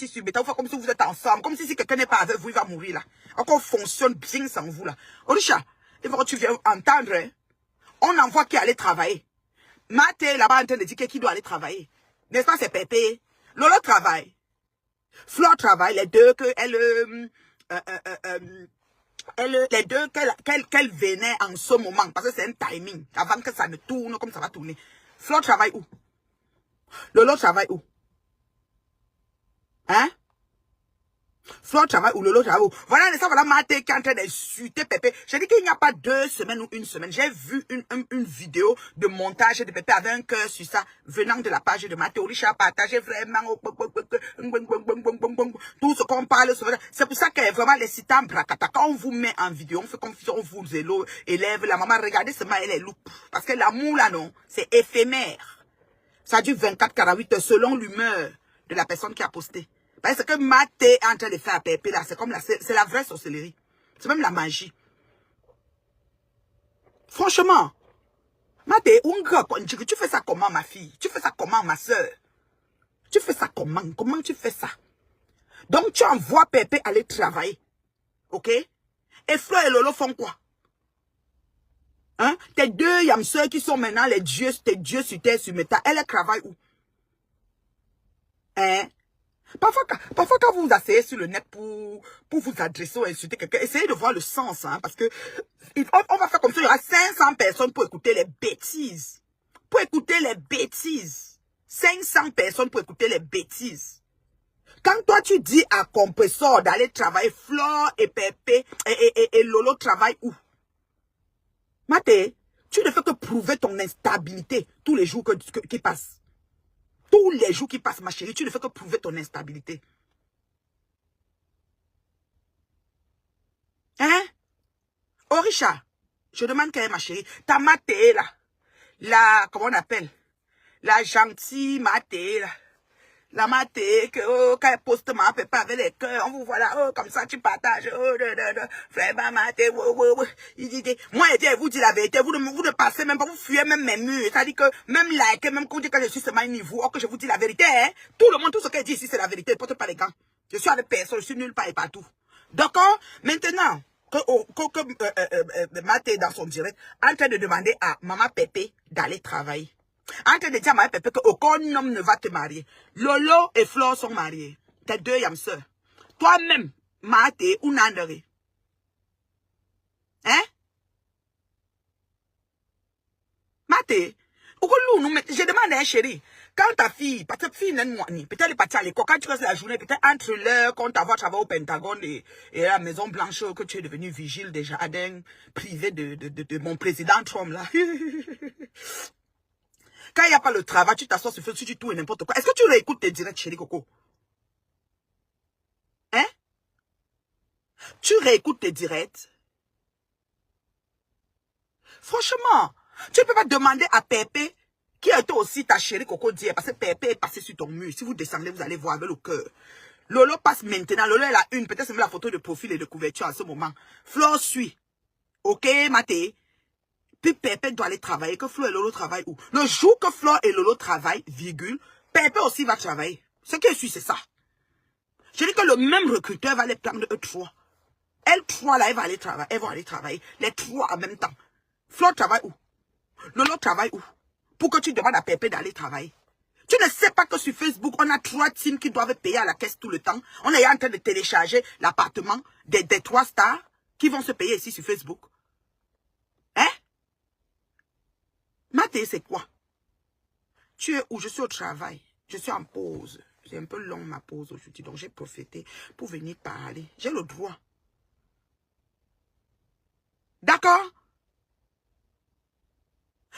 sur bêta, vous faites comme si vous êtes ensemble, comme si quelqu'un n'est pas avec vous, il va mourir là. Encore fonctionne bien sans vous là. Orisha, il faut que tu viennes entendre, hein? On envoie qui allait travailler. Maté là-bas en train de dire qui doit aller travailler. N'est-ce pas, c'est Pépé? Lolo travaille. Flore travaille, les deux que les deux qu'elle venait en ce moment, parce que c'est un timing, avant que ça ne tourne comme ça va tourner. Flore travaille où? Lolo travaille où? Hein? Flore travaille où? Lolo travaille où? Voilà, voilà Maté qui est en train d'insulter Pépé. J'ai dit qu'il n'y a pas 2 semaines ou 1 semaine. J'ai vu une vidéo de montage de Pépé avec un cœur sur ça, venant de la page de Maté. Orisha a partagé vraiment tout ce qu'on parle. C'est pour ça que vraiment les sites en bracata, quand on vous met en vidéo, on fait comme si on vous élève. La maman, regardez seulement, elle est loupe. Parce que l'amour là, non, c'est éphémère. Ça dure 24-48 heures selon l'humeur de la personne qui a posté. Parce que Maté est en train de faire à Pépé là, c'est comme c'est la vraie sorcellerie. C'est même la magie. Franchement, Maté, tu fais ça comment ma fille? Tu fais ça comment ma soeur? Tu fais ça comment? Comment tu fais ça? Donc tu envoies Pépé aller travailler. Ok? Et Flo et Lolo font quoi? Hein? Tes 2 yamseurs qui sont maintenant les dieux, tes dieux sur terre, sur métal, elles travaillent où? Hein? Parfois, quand vous vous asseyez sur le net pour vous adresser ou insulter quelqu'un, essayez de voir le sens, hein, parce que on va faire comme ça, il y aura 500 personnes pour écouter les bêtises. Pour écouter les bêtises. 500 personnes pour écouter les bêtises. Quand toi tu dis à Compressor d'aller travailler, Flore et Pépé et Lolo travaillent où? Maté, tu ne fais que prouver ton instabilité tous les jours qui passent. Tous les jours qui passent, ma chérie, tu ne fais que prouver ton instabilité. Hein? Orisha, je demande quelle est ma chérie. Ta Maté, là. Comment on appelle? La gentille Maté, là. La Maté, que, quand elle poste ma Pépé avec les cœurs, on vous voit là, oh, comme ça, tu partages, oh, vraiment Maté, moi, je vous dis la vérité, vous ne passez même pas, vous fuyez même mes murs, c'est-à-dire que, même like, même quand je suis seulement niveau, oh, que je vous dis la vérité, hein, tout le monde, tout ce qu'elle dit ici, c'est la vérité, ne porte pas les gants. Je suis avec personne, je suis nulle part et partout. D'accord? Maintenant, que Maté dans son direct, en train de demander à maman Pépé d'aller travailler. En train de dire à maman Pépé qu'aucun homme ne va te marier. Lolo et Flore sont mariés. Tes 2 yamseurs. Toi-même, Maté ou Nandere. Hein? Maté, je demande à un chéri, quand ta fille, peut-être fille peut-être elle est partie à l'école, quand tu restes la journée, peut-être entre l'heure quand tu vas travailler au Pentagone et la Maison Blanche, que tu es devenu vigile des jardins privés de mon président Trump là. Quand il n'y a pas le travail, tu t'assois sur Facebook, tu tout et n'importe quoi. Est-ce que tu réécoutes tes directs, chéri Coco? Hein? Tu réécoutes tes directs? Franchement, tu ne peux pas demander à Pépé, qui était aussi ta chérie Coco d'hier, parce que Pépé est passé sur ton mur. Si vous descendez, vous allez voir avec le cœur. Lolo passe maintenant. Lolo est la une. Peut-être c'est même la photo de profil et de couverture à ce moment. Flore suit. Ok, Maté? Puis Pépé doit aller travailler. Que Flo et Lolo travaillent où? Le jour que Flo et Lolo travaillent, virgule, Pépé aussi va travailler. Ce qui suit, c'est ça. Je dis que le même recruteur va les prendre eux 3. Elles 3 là, elles vont aller travailler. Les 3 en même temps. Flo travaille où? Lolo travaille où? Pour que tu demandes à Pépé d'aller travailler. Tu ne sais pas que sur Facebook, on a 3 teams qui doivent payer à la caisse tout le temps. On est en train de télécharger l'appartement des 3 stars qui vont se payer ici sur Facebook. Hein? Maté, c'est quoi? Tu es où? Je suis au travail. Je suis en pause. C'est un peu long ma pause aujourd'hui, donc j'ai profité pour venir parler. J'ai le droit. D'accord?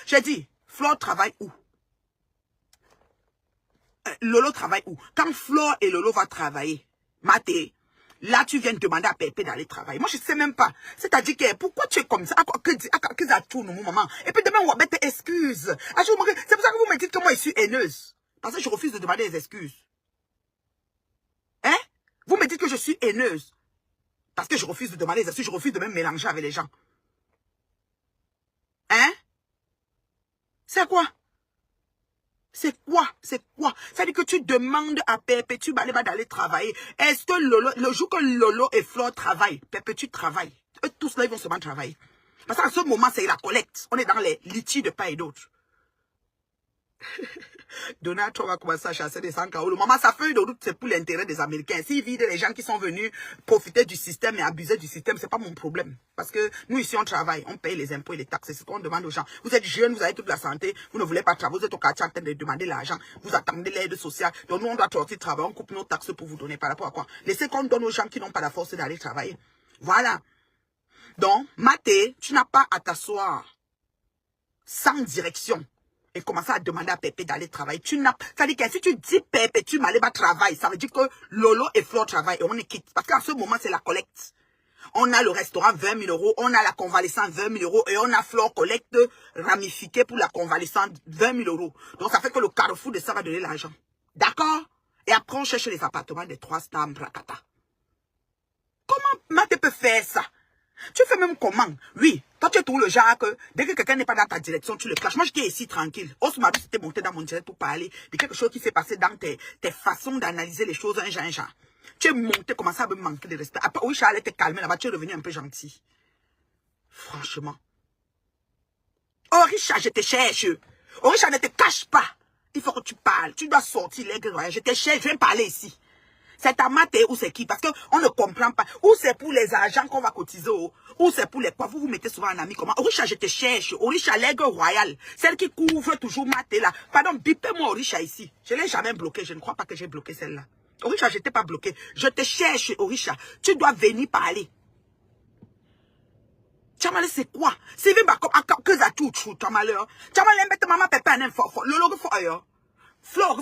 J'ai dit, Flore travaille où? Lolo travaille où? Quand Flore et Lolo vont travailler, Maté, là tu viens de demander à Pépé d'aller travailler. Moi je ne sais même pas. C'est-à-dire que pourquoi tu es comme ça? Que ça tourne mon maman. Et puis demain on va mettre tes excuses. C'est pour ça que vous me dites que moi je suis haineuse. Parce que je refuse de demander des excuses. Hein? Vous me dites que je suis haineuse. Parce que je refuse de demander des excuses. Je refuse de me mélanger avec les gens. Hein? C'est quoi? C'est quoi? C'est quoi? C'est-à-dire que tu demandes à Perpétue Baleba d'aller travailler. Est-ce que Lolo, le jour que Lolo et Flore travaillent, Perpétue travaille. Eux tous là, ils vont seulement travailler. Parce qu'à ce moment, c'est la collecte. On est dans les litiges de part et d'autre. Donald Trump va commencer à chasser des sans-caoulous. Maman, sa feuille de route, c'est pour l'intérêt des Américains. S'ils vident les gens qui sont venus profiter du système et abuser du système, c'est pas mon problème. Parce que nous, ici, on travaille, on paye les impôts et les taxes. C'est ce qu'on demande aux gens. Vous êtes jeunes, vous avez toute la santé, vous ne voulez pas travailler, vous êtes au quartier en train de demander l'argent, vous attendez l'aide sociale. Donc, nous, on doit sortir travailler, on coupe nos taxes pour vous donner par rapport à quoi? Laissez qu'on donne aux gens qui n'ont pas la force d'aller travailler. Voilà. Donc, Maté, tu n'as pas à t'asseoir sans direction et commencer à demander à Pépé d'aller travailler. Ça veut dire que si tu dis Pépé, tu m'allais pas travailler, ça veut dire que Lolo et Flore travaillent et on est quitte. Parce qu'en ce moment, c'est la collecte. On a le restaurant 20 000 €, on a la convalescence 20 000 € et on a Flore collecte ramifiée pour la convalescence 20 000 €. Donc, ça fait que le carrefour de ça va donner l'argent. D'accord? Et après, on cherche les appartements des 3 stars Brakata. Comment Maté peut faire ça? Tu fais même comment? Oui, toi tu es tout le genre que dès que quelqu'un n'est pas dans ta direction, tu le clashes. Moi, je suis ici tranquille. Osmar, tu t'es monté dans mon direct pour parler de quelque chose qui s'est passé dans tes façons d'analyser les choses, un genre. Tu es monté, commencé à me manquer de respect. Après, oui, Charles était calmé là-bas, tu es revenu un peu gentil. Franchement. Oh, Richard, je te cherche. Oh, Richard, ne te cache pas. Il faut que tu parles. Tu dois sortir, les gars. Je te cherche, je viens parler ici. C'est ta maté ou c'est qui? Parce qu'on ne comprend pas. Ou c'est pour les agents qu'on va cotiser, ou c'est pour les quoi. Vous mettez souvent un ami comment? Orisha, je te cherche. Orisha, l'aigle royal. Celle qui couvre toujours maté là. Pardon, bipez-moi Orisha ici. Je ne l'ai jamais bloqué. Je ne crois pas que j'ai bloqué celle-là. Orisha, je t'ai pas bloqué. Je te cherche, Orisha. Tu dois venir parler. Chamale, c'est quoi? C'est même pas comme que ça tout, Chamale. Chamale, mbette maman pépé un info. Le logo for ailleurs. Flore,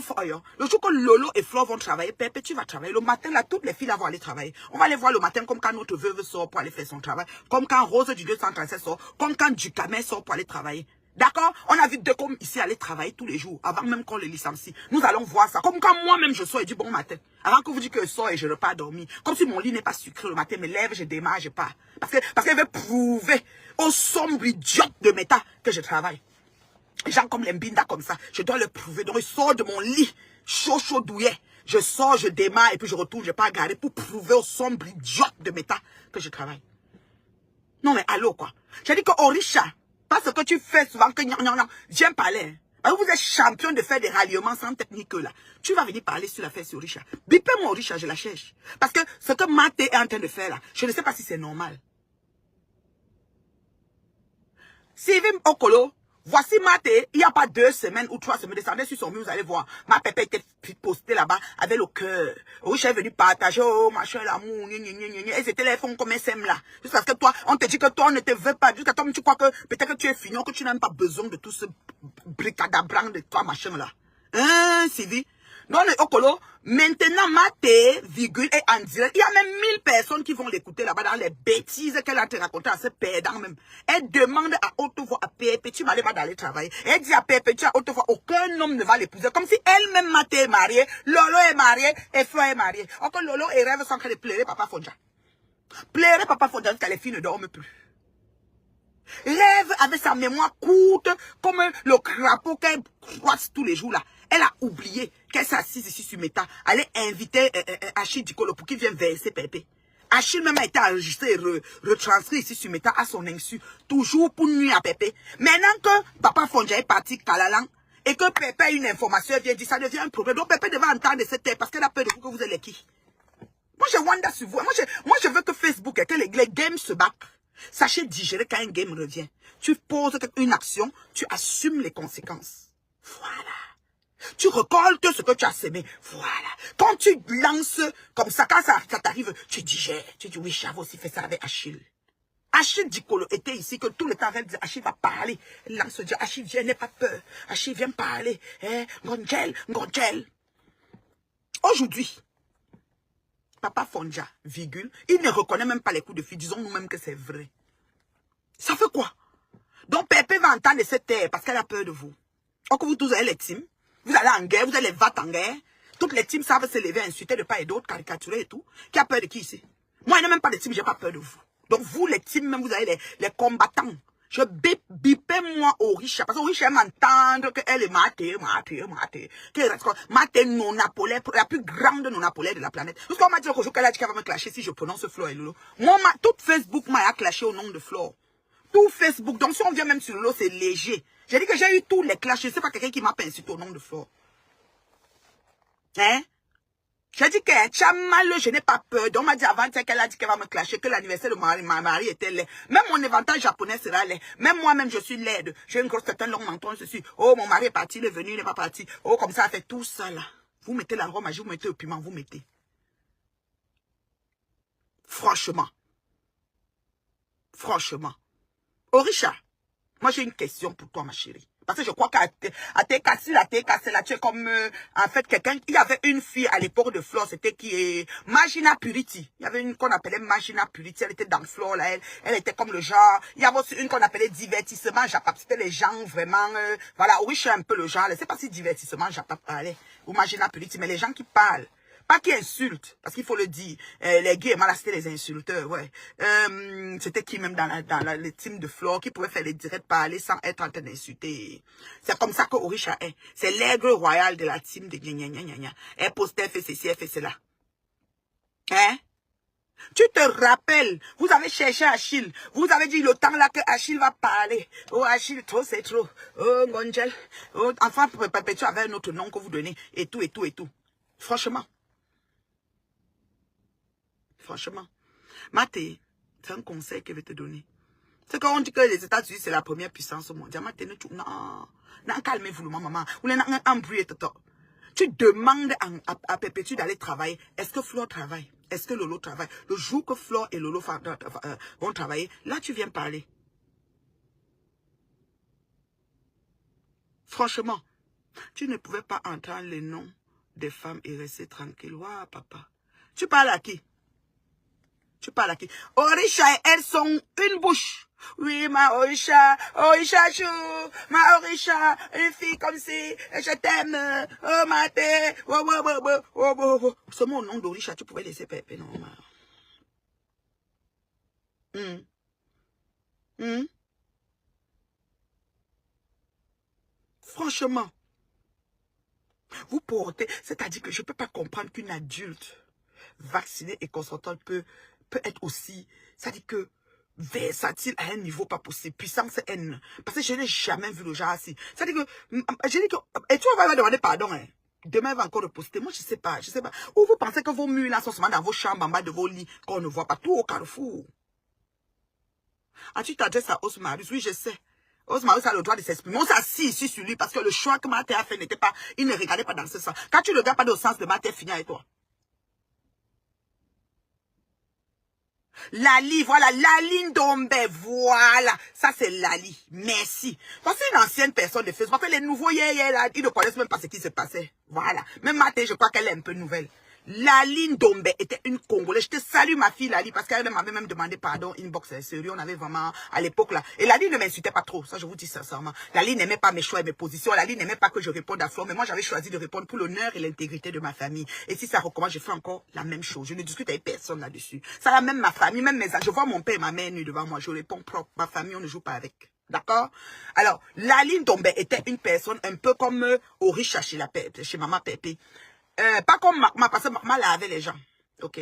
le jour que Lolo et Flore vont travailler, Pépé, tu vas travailler. Le matin, là, toutes les filles là vont aller travailler. On va les voir le matin comme quand notre veuve sort pour aller faire son travail. Comme quand Rose du 237 sort. Comme quand Ducamel sort pour aller travailler. D'accord? On a vu deux comme ici aller travailler tous les jours. Avant même qu'on les licencie. Nous allons voir ça. Comme quand moi-même je sors et dis bon matin. Avant que vous dites que je sors et je ne repars dormir. Comme si mon lit n'est pas sucré le matin. Me lève, je démarre, je pars. Parce qu'elle veut prouver au sombre idiote de méta que je travaille. Les gens comme les Mbinda comme ça, je dois le prouver. Donc, je sors de mon lit, chaud douillet. Je sors, je démarre et puis je retourne, je pas garder pour prouver au sombre idiote de méta que je travaille. Non, mais allô, quoi. J'ai dit que Orisha, parce que tu fais souvent que j'aime parler. Hein. Vous êtes champion de faire des ralliements sans technique là. Tu vas venir parler sur l'affaire sur Orisha. Bipez-moi Orisha, je la cherche. Parce que ce que Maté est en train de faire là, je ne sais pas si c'est normal. Sylvie Okolo, voici Maté, il n'y a pas 2 semaines ou 3 semaines, descendez sur son mur, vous allez voir. Ma pépé était postée là-bas avec le cœur. Oui, je suis venu partager, oh, machin, l'amour, et ces téléphones comme SM là. Juste parce que toi, on te dit que toi, on ne te veut pas. Jusqu'à toi, tu crois que peut-être que tu es fini, que tu n'as même pas besoin de tout ce bricadabran de toi, machin là. Hein, Sylvie? Non, le Okolo, maintenant, Maté, virgule, est en direct. Il y a même 1000 personnes qui vont l'écouter là-bas dans les bêtises qu'elle a te racontées à ce perdant même. Elle demande à haute voix à Pépé, tu m'allais pas d'aller travailler. Elle dit à Pépé, tu à haute voix, aucun homme ne va l'épouser. Comme si elle-même, Maté est mariée, Lolo est mariée, et Flore est mariée. Encore Lolo et Rêve sont en train de pleurer Papa Fonja. Pleurer Papa Fonja jusqu'à les filles ne dorment plus. Rêve avec sa mémoire courte, comme le crapaud qu'elle croise tous les jours là. Elle a oublié qu'elle s'est assise ici sur Meta. Elle est invitée Achille Dikolo pour qu'il vienne verser Pépé. Achille même a été enregistré et retranscrit ici sur Meta à son insu. Toujours pour nuire à Pépé. Maintenant que Papa Fonja est parti Kalalang et que Pépé a une information, elle vient dire ça devient un problème. Donc Pépé devait entendre cette terre parce qu'elle a peur de vous que vous êtes les qui. Moi je wonder sur vous. Moi je veux que Facebook et que les games se battent. Sachez digérer quand un game revient. Tu poses une action, tu assumes les conséquences. Voilà. Tu récoltes ce que tu as semé. Voilà. Quand tu lances comme ça, quand ça t'arrive, tu digères. Tu dis oui, j'avais aussi fait ça avec Achille. Achille Dikolo était ici, que tout le temps, elle disait, Achille va parler. Elle lance Dieu, Achille viens, n'aie pas peur. Achille vient parler. Ngongel. Aujourd'hui, Papa Fonja, virgule, il ne reconnaît même pas les coups de fil. Disons nous-mêmes que c'est vrai. Ça fait quoi? Donc Pépé va entendre cette terre parce qu'elle a peur de vous. Or que vous tous avez les teams. Vous allez en guerre, vous allez battre en guerre. Toutes les teams savent se lever, insulter de part et d'autre, caricaturer et tout. Qui a peur de qui ici? Moi, il n'y a même pas de team, j'ai pas peur de vous. Donc vous, les teams, même vous avez les combattants. Je bipais moi Orisha. Parce que Orisha m'entendre qu'elle est matée. Matée non napolais, la plus grande non napolais de la planète. Parce qu'on m'a dit qu'elle a dit qu'elle va me clasher si je prononce Flo et Lolo. Moi, tout Facebook m'a clashé au nom de Flo. Tout Facebook. Donc si on vient même sur Lolo, c'est léger. J'ai dit que j'ai eu tous les clashs. Je ne sais pas quelqu'un qui m'a insulté au nom de Flo. Hein? J'ai dit que tu as mal, je n'ai pas peur. Donc, on m'a dit avant qu'elle a dit qu'elle va me clasher, que l'anniversaire de ma mari était laid. Même mon éventail japonais sera laid. Même moi-même, je suis laide. J'ai une grosse tête, un long menton, ceci. Oh, mon mari est parti, il est venu, il n'est pas parti. Oh, comme ça, fait tout ça là. Vous mettez l'arôme magique, vous mettez le piment, vous mettez. Franchement. Franchement. Orisha, moi j'ai une question pour toi, ma chérie. Parce que je crois qu'à t'es cassé là, tu es comme, en fait, quelqu'un, il y avait une fille à l'époque de Flore, c'était qui est, Magina Purity. Il y avait une qu'on appelait Magina Purity, elle était dans Flore là, elle était comme le genre, il y avait aussi une qu'on appelait divertissement Japap, c'était les gens vraiment, voilà, oui, je suis un peu le genre, je sais pas si divertissement Japap parlait, ou Magina Purity, mais les gens qui parlent. Pas qui insultent, parce qu'il faut le dire. Les gays, là, c'était les insulteurs, ouais. C'était qui même dans le team de Flore qui pouvait faire les directs parler sans être en train d'insulter. C'est comme ça que Orisha est. C'est l'aigle royal de la team de gna gna gna gna. Elle postait, elle fait ceci, elle fait cela. Hein? Tu te rappelles, vous avez cherché Achille. Vous avez dit le temps là que Achille va parler. Oh Achille, trop c'est trop. Oh Gonjel. Oh, enfin, perpétuer avec un autre nom que vous donnez. Et tout, et tout, et tout. Franchement. Franchement, Maté, c'est un conseil que je vais te donner. C'est quand on dit que les États-Unis, c'est la première puissance au monde. Maté, non, calmez-vous, maman. Ou les embrouillés, tu demandes à Perpétue d'aller travailler. Est-ce que Flo travaille? Est-ce que Lolo travaille? Le jour que Flo et Lolo vont travailler, là, tu viens parler. Franchement, tu ne pouvais pas entendre les noms des femmes et rester tranquille. Waouh, papa. Tu parles à qui? Tu parles à qui? Orisha et elles sont une bouche. Oui, ma Orisha, Orisha chou, ma Orisha, une fille comme si, je t'aime, oh ma tête, oh. C'est mon nom d'Orisha, tu pouvais laisser Pépé, non, ma. Franchement, vous portez, c'est-à-dire que je ne peux pas comprendre qu'une adulte vaccinée et consentante peut être aussi, c'est-à-dire que versatile à un niveau pas possible, puissance N. Parce que je n'ai jamais vu le genre ainsi. C'est-à-dire que, je dis que, et tu vas me demander pardon, hein. Demain, il va encore le poster. Moi, je sais pas. Ou vous pensez que vos murs là sont seulement dans vos chambres, en bas de vos lits, qu'on ne voit pas tout au carrefour. Ah, tu t'adresses à Osmarus, oui, je sais. Osmarus a le droit de s'exprimer. On s'assit ici sur lui parce que le choix que Marthe a fait n'était pas, il ne regardait pas dans ce sens. Quand tu ne regardes pas dans le sens de Marthe, fini avec toi. Lali, voilà, Lali Ndombe, voilà. Ça, c'est Lali. Merci. Parce que c'est une ancienne personne de Facebook. Parce que les nouveaux, là, ils ne connaissent même pas ce qui se passait. Voilà. Même Maté, je crois qu'elle est un peu nouvelle. Lali Ndombe était une Congolaise. Je te salue, ma fille Lali, parce qu'elle m'avait même demandé pardon, inbox, sérieux. On avait vraiment, à l'époque, là. Et Lali ne m'insultait pas trop. Ça, je vous dis sincèrement. Lali n'aimait pas mes choix et mes positions. Lali n'aimait pas que je réponde à Flore. Mais moi, j'avais choisi de répondre pour l'honneur et l'intégrité de ma famille. Et si ça recommence, je fais encore la même chose. Je ne discute avec personne là-dessus. Ça va même ma famille, même mes amis. Je vois mon père et ma mère nus devant moi. Je réponds propre. Ma famille, on ne joue pas avec. D'accord? Alors, Lali Ndombe était une personne un peu comme Orisha chez Maman Pépé. Pas comme Makma, parce que Makma lavait les gens. Ok?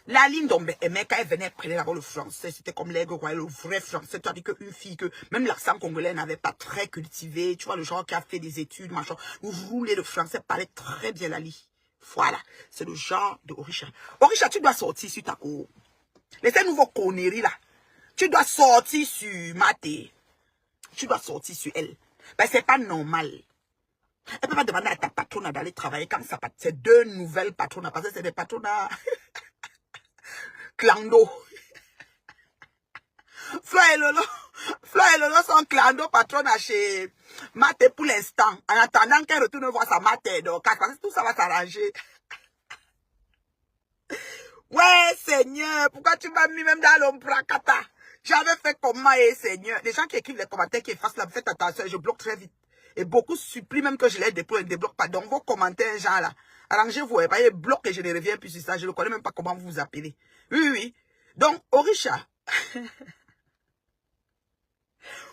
La ligne d'Ombe aimait quand elle venait prendre d'abord le français. C'était comme l'aigle royal, le vrai français. C'est-à-dire qu'une fille que même l'accent congolais n'avait pas très cultivé. Tu vois, le genre qui a fait des études, machin. Vous voulez le français parlait très bien Lali. Voilà. C'est le genre de Orisha. Orisha, tu dois sortir sur ta cour. Laissez-nous vos conneries là. Tu dois sortir sur Maté. Tu dois sortir sur elle. Ben, c'est pas normal. Elle peut pas demander à ta patronne d'aller travailler quand ça passe. C'est deux nouvelles patronnes. Parce que c'est des patronnes clando. Flo et Lolo sont clando patronne chez Maté pour l'instant. En attendant qu'elle retourne voir sa Maté. Donc, parce que tout ça va s'arranger. Ouais, Seigneur, pourquoi tu m'as mis même dans l'ombracata? J'avais fait comment, Seigneur? Les gens qui écrivent les commentaires, qui effacent là, faites attention, je bloque très vite. Et beaucoup supplient même que je les déploie et ne débloque pas. Donc, vos commentaires, gens là, arrangez-vous. Ils bloquent et je ne reviens plus sur ça. Je ne connais même pas comment vous vous appelez. Oui. Donc, Orisha.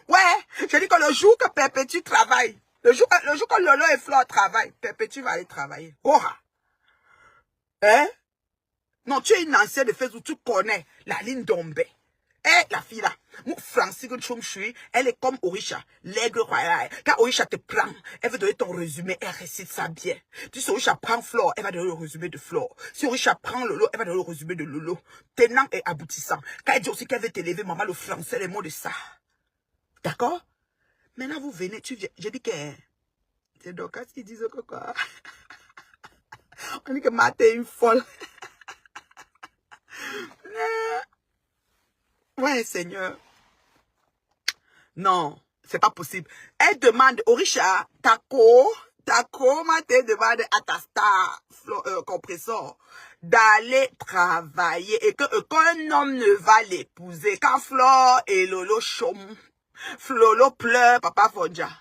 Ouais, je dis que le jour que Perpétue travaille, le jour que Lolo et Flore travaillent, Perpétue va aller travailler. Oh, hein? Non, tu es une ancienne de Facebook, tu connais la ligne d'Ombe. La fille là, Francis Chumchui, elle est comme Orisha, l'aigle royal. Quand Orisha te prend, elle veut donner ton résumé, elle récite ça bien. Tu sais, Orisha prend Flore, elle va donner le résumé de Flore. Si Orisha prend Lolo, elle va donner le résumé de Lolo. Tenant et aboutissant. Quand elle dit aussi qu'elle veut t'élever, maman, le français, les mots de ça. D'accord? Maintenant, vous venez, tu viens. Je dis que c'est Dorcas qui dit que quoi? On dit que Marthe est une folle. Ouais, Seigneur. Non, c'est pas possible. Elle demande, Orisha, Taco, Marthe demande à ta star compresseur d'aller travailler et qu'un homme ne va l'épouser. Quand Flore et Lolo chôment, Lolo pleure, Papa Fonja.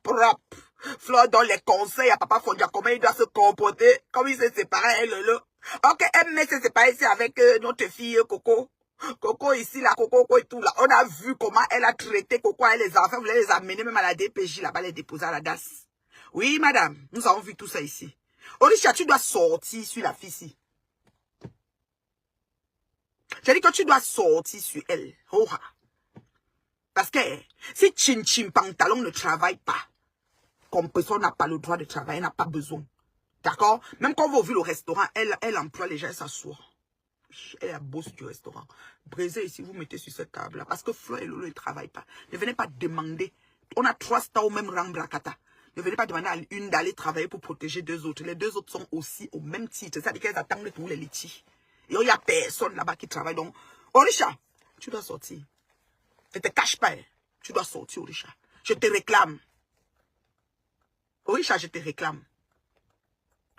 Propre. Flore donne les conseils à Papa Fonja, comment il doit se comporter, comment il s'est séparé, et Lolo. Ok, elle s'est séparée ici avec notre fille Coco. Coco ici, là, Coco et tout, là. On a vu comment elle a traité Coco et les enfants, vous voulez les amener même à la DPJ, là-bas, les déposer à la DAS. Oui, madame, nous avons vu tout ça ici. Orisha, tu dois sortir sur la fille ici. J'ai dit que tu dois sortir sur elle. Oh, parce que si Chin Chin Pantalon ne travaille pas, comme personne n'a pas le droit de travailler, n'a pas besoin. D'accord? Même quand vous ouvrir le restaurant, elle emploie les gens, elle s'assoit. Elle est la boss du restaurant. Brisez ici, vous mettez sur cette table-là. Parce que Flore et Lolo ne travaillent pas. Ne venez pas demander. On a 3 stars au même rang, Bracata. Ne venez pas demander à une d'aller travailler pour protéger 2 autres. Les 2 autres sont aussi au même titre. C'est-à-dire qu'elles attendent tous les litiges. Et il n'y a personne là-bas qui travaille. Donc, Orisha, tu dois sortir. Ne te cache pas. Tu dois sortir, Orisha. Je te réclame. Orisha, je te réclame.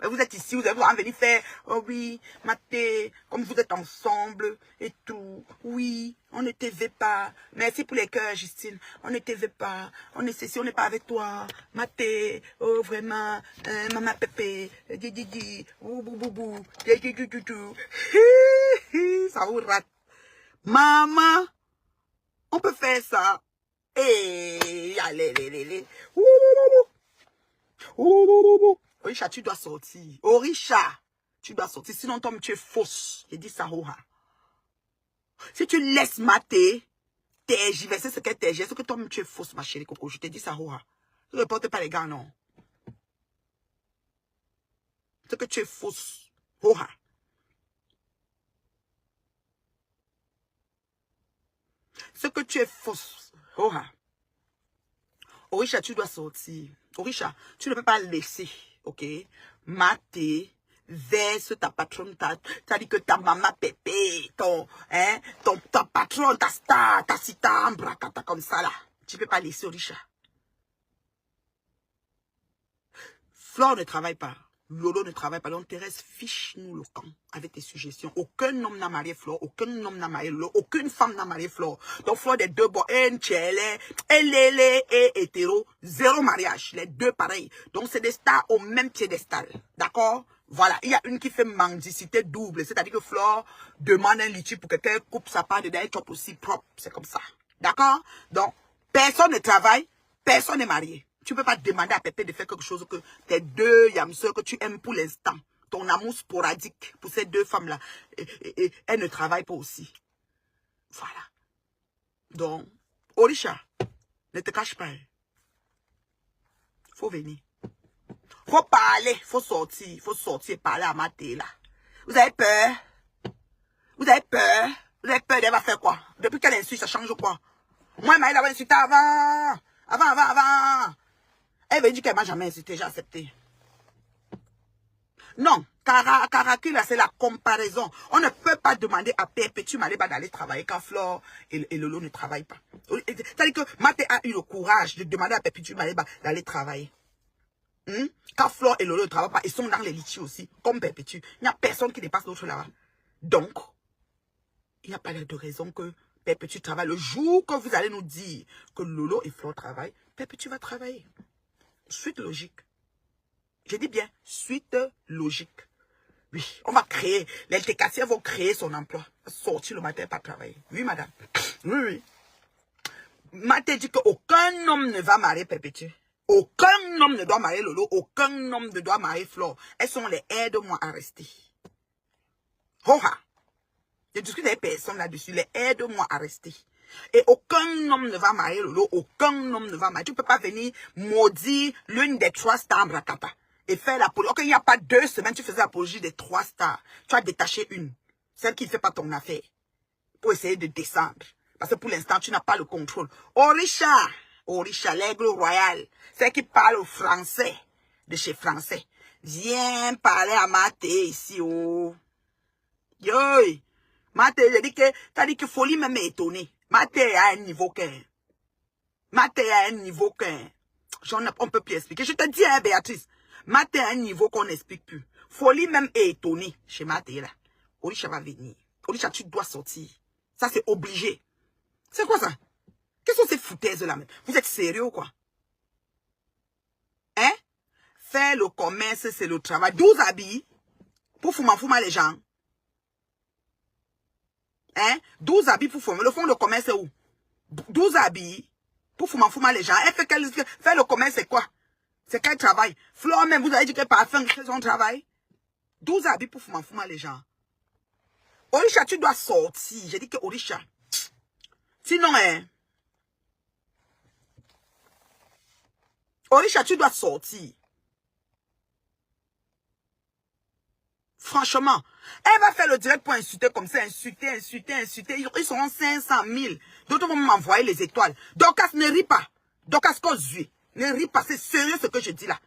Vous êtes ici, vous avez venir faire, oh oui, Maté, comme vous êtes ensemble et tout. Oui, on ne te veut pas. Merci pour les cœurs, Justine. On ne te veut pas. On est ceci, on n'est pas avec toi. Maté, oh vraiment, maman Pépé, di, bou, ça vous rate. Maman, on peut faire ça. Et allez. Orisha, tu dois sortir. Orisha, tu dois sortir. Sinon, Tom, tu es fausse. J'ai dit ça, Oha. Si tu laisses Maté tergiverser ce qu'elle tergiverse, c'est que toi-même, tu es fausse, ma chérie Coco. Je te dis ça, Oha. Ne porte pas les gars, non. C'est que tu es fausse. Oha. C'est que tu es fausse. Oha. Orisha, tu dois sortir. Orisha, tu ne peux pas laisser, ok? Maté verse ta patronne, t'as dit que ta maman Pépé, ta patronne, ta star, ta cita, bracata comme ça là. Tu ne peux pas laisser Orisha. Flore ne travaille pas. Lolo ne travaille pas. Donc Thérèse, fiche-nous le camp avec tes suggestions. Aucun homme n'a marié Flore. Aucun homme n'a marié Lolo. Aucune femme n'a marié Flore. Donc Flore des 2 bords. Elle est hétéro. 0 mariage. Les 2 pareils. Donc c'est des stars au même piédestal. D'accord? Voilà. Il y a une qui fait mendicité double. C'est-à-dire que Flore demande un litige pour que quelqu'un coupe sa part de derrière chop aussi propre. C'est comme ça. D'accord? Donc, personne ne travaille. Personne n'est marié. Tu ne peux pas demander à Pépé de faire quelque chose que tes 2 yamseurs que tu aimes pour l'instant, ton amour sporadique pour ces 2 femmes-là, elles ne travaillent pas aussi. Voilà. Donc, Orisha, ne te cache pas. Faut venir. Faut parler, faut sortir et parler à Maté là. Vous avez peur? Vous avez peur? Vous avez peur d'elle va faire quoi? Depuis qu'elle insulte, ça change quoi? Moi, elle m'a insulté avant. Avant. Elle veut dire qu'elle m'a jamais insulté, j'ai accepté. Non, Karaki, là, c'est la comparaison. On ne peut pas demander à Perpétue Maleba d'aller travailler quand Flore et Lolo ne travaillent pas. C'est-à-dire que Maté a eu le courage de demander à Perpétue Maleba d'aller travailler. Quand Flore et Lolo ne travaillent pas, ils sont dans les litiges aussi, comme Perpétue. Il n'y a personne qui dépasse l'autre là-bas. Donc, il n'y a pas de raison que Perpétue travaille. Le jour que vous allez nous dire que Lolo et Flore travaillent, Perpétue va travailler. Suite logique. Je dis bien, suite logique. Oui, on va créer. Les LTKC vont créer son emploi. Sortir le matin, pas travailler. Oui, madame. Oui. Maté dit qu'aucun homme ne va marier Perpétue. Aucun homme ne doit marier Lolo. Aucun homme ne doit marier Flore. Elles sont les aide-moi à rester. Hoha. Je discute avec personne là-dessus. Les aide-moi à rester. Et aucun homme ne va marier Lolo. Aucun homme ne va marier. Tu ne peux pas venir maudire l'une des 3 stars Brakata. Et faire l'apologie. Ok, il n'y a pas 2 semaines, tu faisais l'apologie des 3 stars. Tu as détaché une. Celle qui ne fait pas ton affaire. Pour essayer de descendre. Parce que pour l'instant, tu n'as pas le contrôle. Orisha, l'aigle royal. C'est qui parle français. De chez français. Viens parler à Maté ici, oh. Yo. Maté, j'ai dit que, t'as dit que folie même est étonnée. Maté a un niveau qu'un. Maté a un niveau qu'un. On peut plus expliquer. Je te dis, hein, Béatrice. Maté a un niveau qu'on n'explique plus. Folie même est étonnée chez Maté, là. Orisha va venir. Orisha, tu dois sortir. Ça, c'est obligé. C'est quoi ça? Quelles sont ces foutaises là? Vous êtes sérieux ou quoi? Hein? Faire le commerce, c'est le travail. 12 habits pour fouma les gens. Hein? 12 habits pour fouma. Le fond de commerce, c'est où? 12 habits pour fouma les gens. Elle fait faire le commerce, c'est quoi? C'est quel travail? Flore même, vous avez dit que parfum, c'est son travail. 12 habits pour fouma les gens. Orisha, tu dois sortir. J'ai dit que Orisha. Sinon, hein. Orisha, tu dois sortir. Franchement, elle va faire le direct pour insulter comme ça, insulter. Ils seront 500 000. D'autres vont m'envoyer les étoiles. Dorcas, ne ris pas. Dorcas, ne ris pas. C'est sérieux ce que je dis là.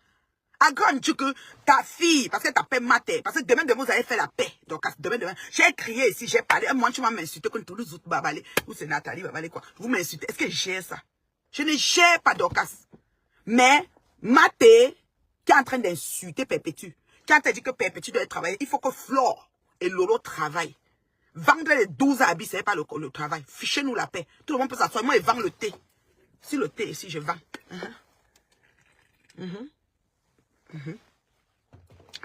Agrandis que ta fille, parce que t'as paix maté, parce que demain, vous allez faire la paix. Dorcas, demain. J'ai crié ici, j'ai parlé. Moi, tu vas m'insulter comme tous les autres babalés. Ou c'est Nathalie babalé quoi. Vous m'insultez. Est-ce que je gère ça? Je ne gère pas Dorcas. Mais, Maté, qui est en train d'insulter Perpétue, qui a dit que Perpétue doit travailler, il faut que Flore et Lolo travaillent. Vendre les 12 habits, ce n'est pas le travail. Fichez-nous la paix. Tout le monde peut s'asseoir. Moi, je vends le thé. Si le thé ici, je vends.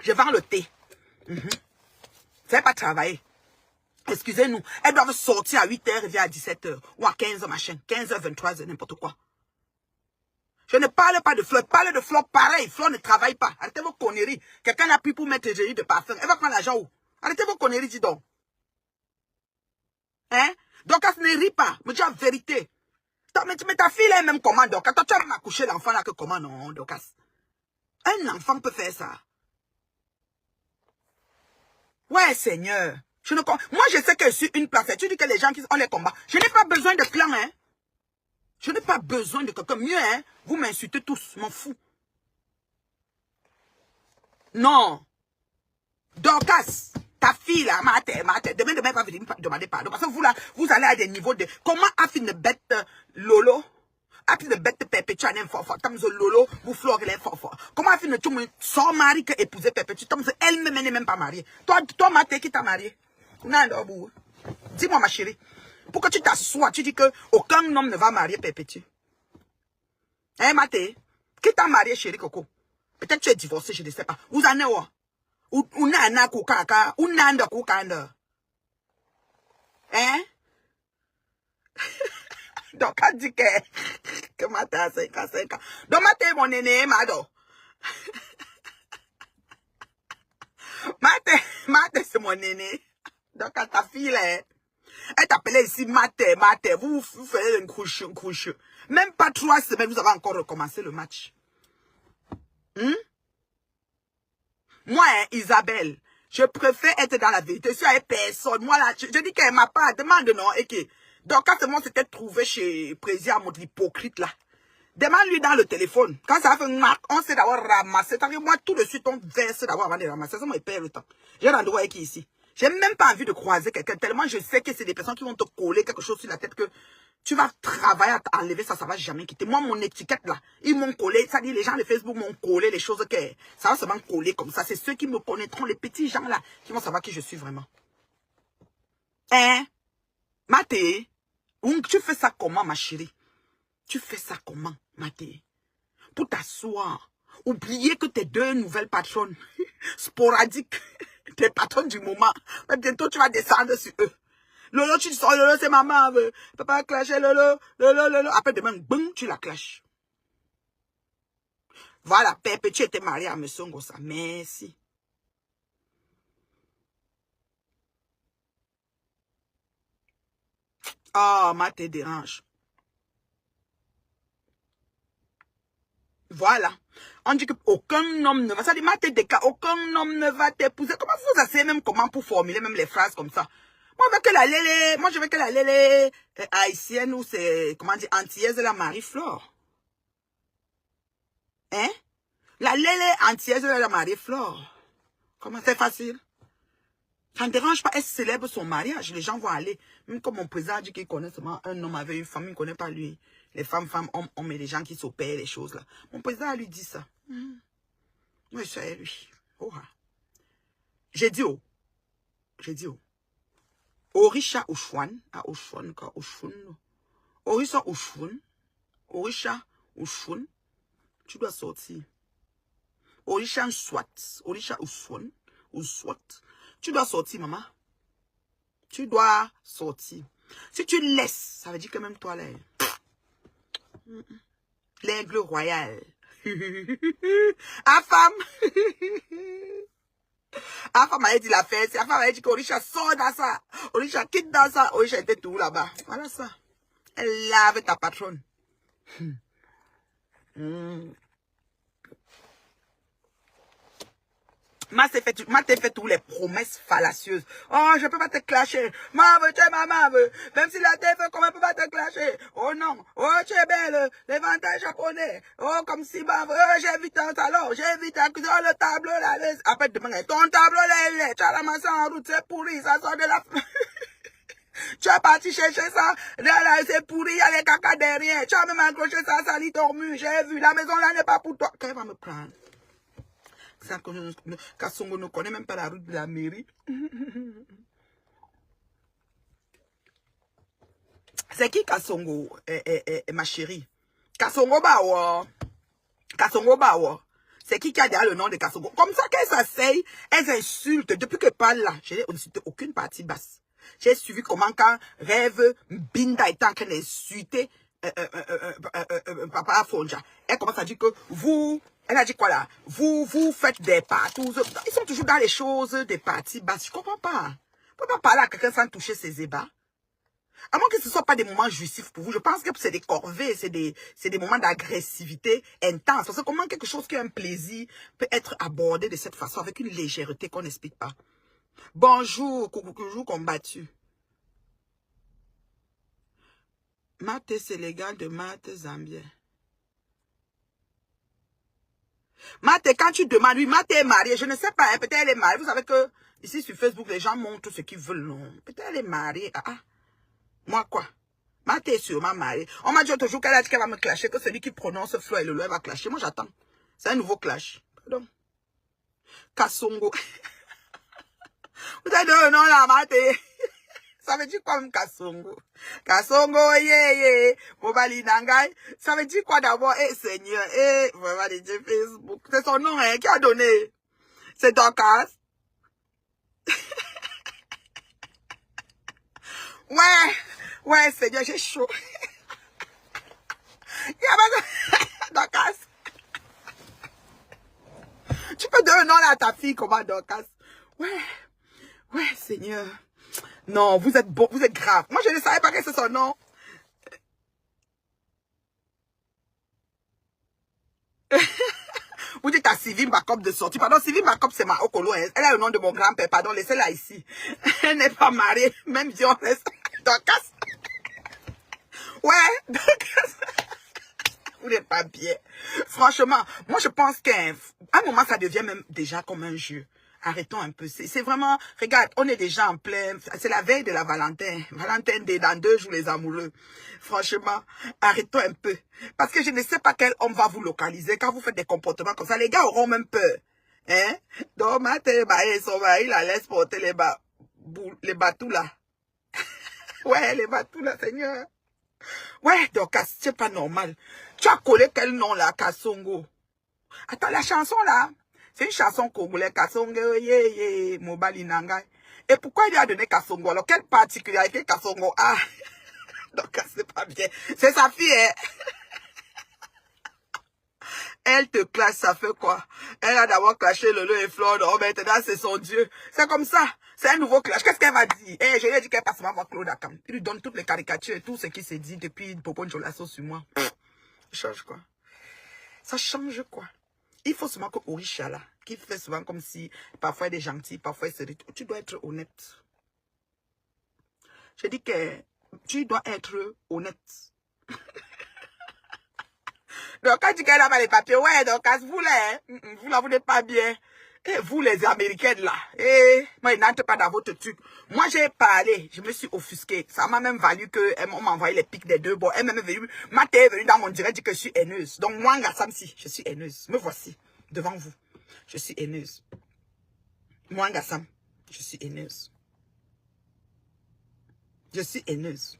Je vends le thé. C'est pas travailler. Excusez-nous. Elles doivent sortir à 8h et venir à 17h. Ou à 15h, machin. 15h, 23h, n'importe quoi. Je ne parle pas de Flore. Parle de Flore pareil. Flore ne travaille pas. Arrêtez vos conneries. Quelqu'un a pris pour mettre les de parfum. Elle va prendre l'argent où? Arrêtez vos conneries, dis donc. Hein? Dorcas ne rit pas. Me dis la vérité. Mais ta fille est même comment, Dorcas? Toi, tu vas m'accoucher l'enfant là que comment, non, Dorcas? Un enfant peut faire ça. Ouais, Seigneur. Moi, je sais que je suis une place. Tu dis que les gens qui ont les combats. Je n'ai pas besoin de clan, hein. Je n'ai pas besoin de quelqu'un. Mieux, hein. Vous m'insultez tous. M'en fous. Non. Dorcas, ta fille là, demain, elle va venir me demander pardon. Parce que vous là, vous allez à des niveaux de... Comment a fait une bête Lolo? A fait une bête Perpétue fort. Comme Lolo, vous Flore, elle est fort. Comment a fait une tout son mari que épouser Perpétue? Elle-même n'est même pas mariée. Toi, Maté, qui t'a marié? Dis-moi, ma chérie. Pourquoi tu t'assois? Tu dis que aucun homme ne va marier Perpétue. Hein, Maté? Qui t'a marié, chérie Coco? Peut-être tu es divorcé, je ne sais pas. Vous en êtes où? Unana kukaka, unanda kukanda. Hein? Donc, elle dit que Maté a 5 ans. Donc, Maté, mon aîné, Mado. Maté, c'est mon aîné. Donc, ta fille, là, elle t'appelait ici Maté. Vous faites une couche. Même pas 3 semaines, vous avez encore recommencé le match. Moi, hein, Isabelle, je préfère être dans la vérité. Si avec personne, moi là, je dis qu'elle m'a pas demande non. Et que, donc quand c'est moi s'était trouvé chez Président, mon hypocrite là. Demande-lui dans le téléphone. Quand ça fait une marque, on sait d'avoir ramassé. C'est-à-dire, moi, tout de suite, on verse d'avoir avant de ramasser. Ça me perd le temps. J'ai rendez-vous avec qui ici. J'ai même pas envie de croiser quelqu'un. Tellement je sais que c'est des personnes qui vont te coller quelque chose sur la tête que tu vas travailler à enlever ça, ça va jamais quitter. Moi, mon étiquette là, ils m'ont collé. Ça dit, les gens de Facebook m'ont collé les choses que ça va seulement coller comme ça. C'est ceux qui me connaîtront, les petits gens là, qui vont savoir qui je suis vraiment. Hein? Maté, tu fais ça comment, ma chérie? Tu fais ça comment, Maté? Pour t'asseoir. Oubliez que tes 2 nouvelles patronnes sporadiques, tes patronnes du moment, mais bientôt tu vas descendre sur eux. Lolo, tu sors, Lolo, c'est maman. Papa clasher Lolo, Lolo, Lolo. Après demain, boum, tu la clashes. Voilà, Pepe, tu étais marié à M. Ngosa. Merci. Oh, ma te dérange. Voilà. On dit qu'aucun homme ne va, ça dit, aucun homme ne va t'épouser. Comment vous asseyez même comment pour formuler même les phrases comme ça? Moi, je veux que la lélé, haïtienne ou c'est, comment dire, antillaise de la Marie-Flore. Hein? La lélé antillaise de la Marie-Flore. Comment c'est facile? Ça ne dérange pas, elle célèbre son mariage. Les gens vont aller. Même comme mon président dit qu'il connaît seulement un homme avec une femme, il ne connaît pas lui. Les femmes, hommes et les gens qui s'opèrent, les choses là. Mon président lui dit ça. Oui, c'est lui. Oh. J'ai dit oh. Orisha Ushwan. Ah, Ushwan, quoi. Ushwan. Orisha Ushwan. Orisha Ushwan. Tu dois sortir. Orisha Swat. Orisha Ushwan. Uswat. Tu dois sortir, maman. Tu dois sortir. Si tu laisses, ça veut dire que même toi, là, l'aigle royal. Afam. Afam m'a dit la fête. Afam m'a dit qu'Orisha sort dans ça. Orisha quitte dans ça. Orisha était tout là-bas. Voilà ça. Elle lave ta patronne. M'a fait toutes les promesses fallacieuses. Oh, je peux pas te clasher. Maman, tu es maman. Même si la tête fait, comment je peux pas te clasher? Oh non. Oh, tu es belle. Les vantages japonais. Oh, comme si, oh, j'ai vu ton salon. J'ai vu ta cuisine. Oh, le tableau là. Après, demain, ton tableau là, tu as ramassé en route. C'est pourri. Ça sort de la... Tu es parti chercher ça. Là, c'est pourri. Il y a les caca derrière. Tu as même accroché ça, sali ton mur. J'ai vu. La maison là n'est pas pour toi. Quand il va me prendre? Kasongo ne connaît même pas la route de la mairie. C'est qui Kasongo, ma chérie? Kasongo Bawa. Kasongo Bawa. C'est qui a derrière le nom de Kasongo? Comme ça, qu'elles s'asseyent, elles insultent. Depuis que parle là, je n'ai insulté aucune partie basse. J'ai suivi comment quand Rêve Binda est en train d'insulter Papa Fonja. Elle commence à dire que vous... Elle a dit quoi là? Vous faites des parties. Ils sont toujours dans les choses des parties basses. Je comprends pas. On peut pas parler à quelqu'un sans toucher ses ébats. À moins que ce ne soit pas des moments jouissifs pour vous. Je pense que c'est des corvées, c'est des moments d'agressivité intense. Parce que comment quelque chose qui est un plaisir peut être abordé de cette façon avec une légèreté qu'on n'explique pas. Bonjour, coucou combattu. Mathé, c'est légal de mathé zambien. Mathé, quand tu demandes, oui, Mathé est mariée, je ne sais pas, hein, peut-être elle est mariée. Vous savez que ici sur Facebook, les gens montrent ce qu'ils veulent. Peut-être elle est mariée. Moi quoi? Mathé est sûrement mariée. On m'a dit toujours qu'elle a dit qu'elle va me clasher, que celui qui prononce Flo et Lolo, elle va clasher. Moi j'attends. C'est un nouveau clash. Pardon. Kasongo. Vous avez dit non là, Mathé. Ça veut dire quoi, Kasongo? Kasongo, Mobali Nangai. Ça veut dire quoi d'abord? Seigneur, vraiment, les Facebook. C'est son nom, hein, qui a donné? C'est Dorcas. Ouais, Seigneur, j'ai chaud. Dorcas. Tu peux donner un nom à ta fille, comment, Dorcas? Ouais, Seigneur. Non, vous êtes bon, vous êtes grave. Moi, je ne savais pas que c'est son nom. Vous dites à Sylvie Bakop de sortir. Pardon, Sylvie Bakop, c'est ma Okolo. Elle a le nom de mon grand-père. Pardon, laissez-la ici. Elle n'est pas mariée. Même si on laisse. Dorcas. Ouais, Dorcas. Vous n'êtes pas bien. Franchement, moi, je pense qu'à un moment, ça devient même déjà comme un jeu. Arrêtons un peu. C'est vraiment... Regarde, on est déjà en plein... C'est la veille de la Valentin. Valentin Day, dans 2 jours, les amoureux. Franchement, arrêtons un peu. Parce que je ne sais pas quel homme va vous localiser quand vous faites des comportements comme ça. Les gars auront même peur. Hein? Donc, son mari la laisse porter les batous là. Ouais, les batous là, Seigneur. Ouais, donc, c'est pas normal. Tu as collé quel nom là, Kasongo? Attends, la chanson là... C'est une chanson congolaise, Kasongo, ye, Mobali Nangai. Et pourquoi il lui a donné Kasongo? Alors, quelle particularité Kasongo a? Donc, c'est pas bien. C'est sa fille, hein? Elle te classe, ça fait quoi? Elle a d'abord clashé Lolo et Flore. Oh, maintenant, c'est son Dieu. C'est comme ça. C'est un nouveau clash. Qu'est-ce qu'elle va dire? Eh, je lui ai dit qu'elle passe ma voir Claude Akam. Il lui donne toutes les caricatures et tout ce qui s'est dit depuis Popo Njolasso sur moi. Ça change quoi? Ça change quoi? Il faut souvent que Orisha là, qui fait souvent comme si parfois il est gentil, parfois il se dit, tu dois être honnête. Je dis que tu dois être honnête. Donc, quand tu gagnes là-bas les papiers, ouais, donc, vous là, vous là, vous n'êtes pas bien. Et vous, les Américaines, là, moi, ils n'entrent pas dans votre truc. Moi, j'ai parlé, je me suis offusquée. Ça m'a même valu qu'on m'a envoyé les pics des deux bords. Elle m'a venu, ma tête est venue dans mon direct, dit que je suis haineuse. Donc, moi, Ngassam, si, je suis haineuse. Me voici, devant vous. Je suis haineuse. Moi, Ngassam, je suis haineuse. Je suis haineuse.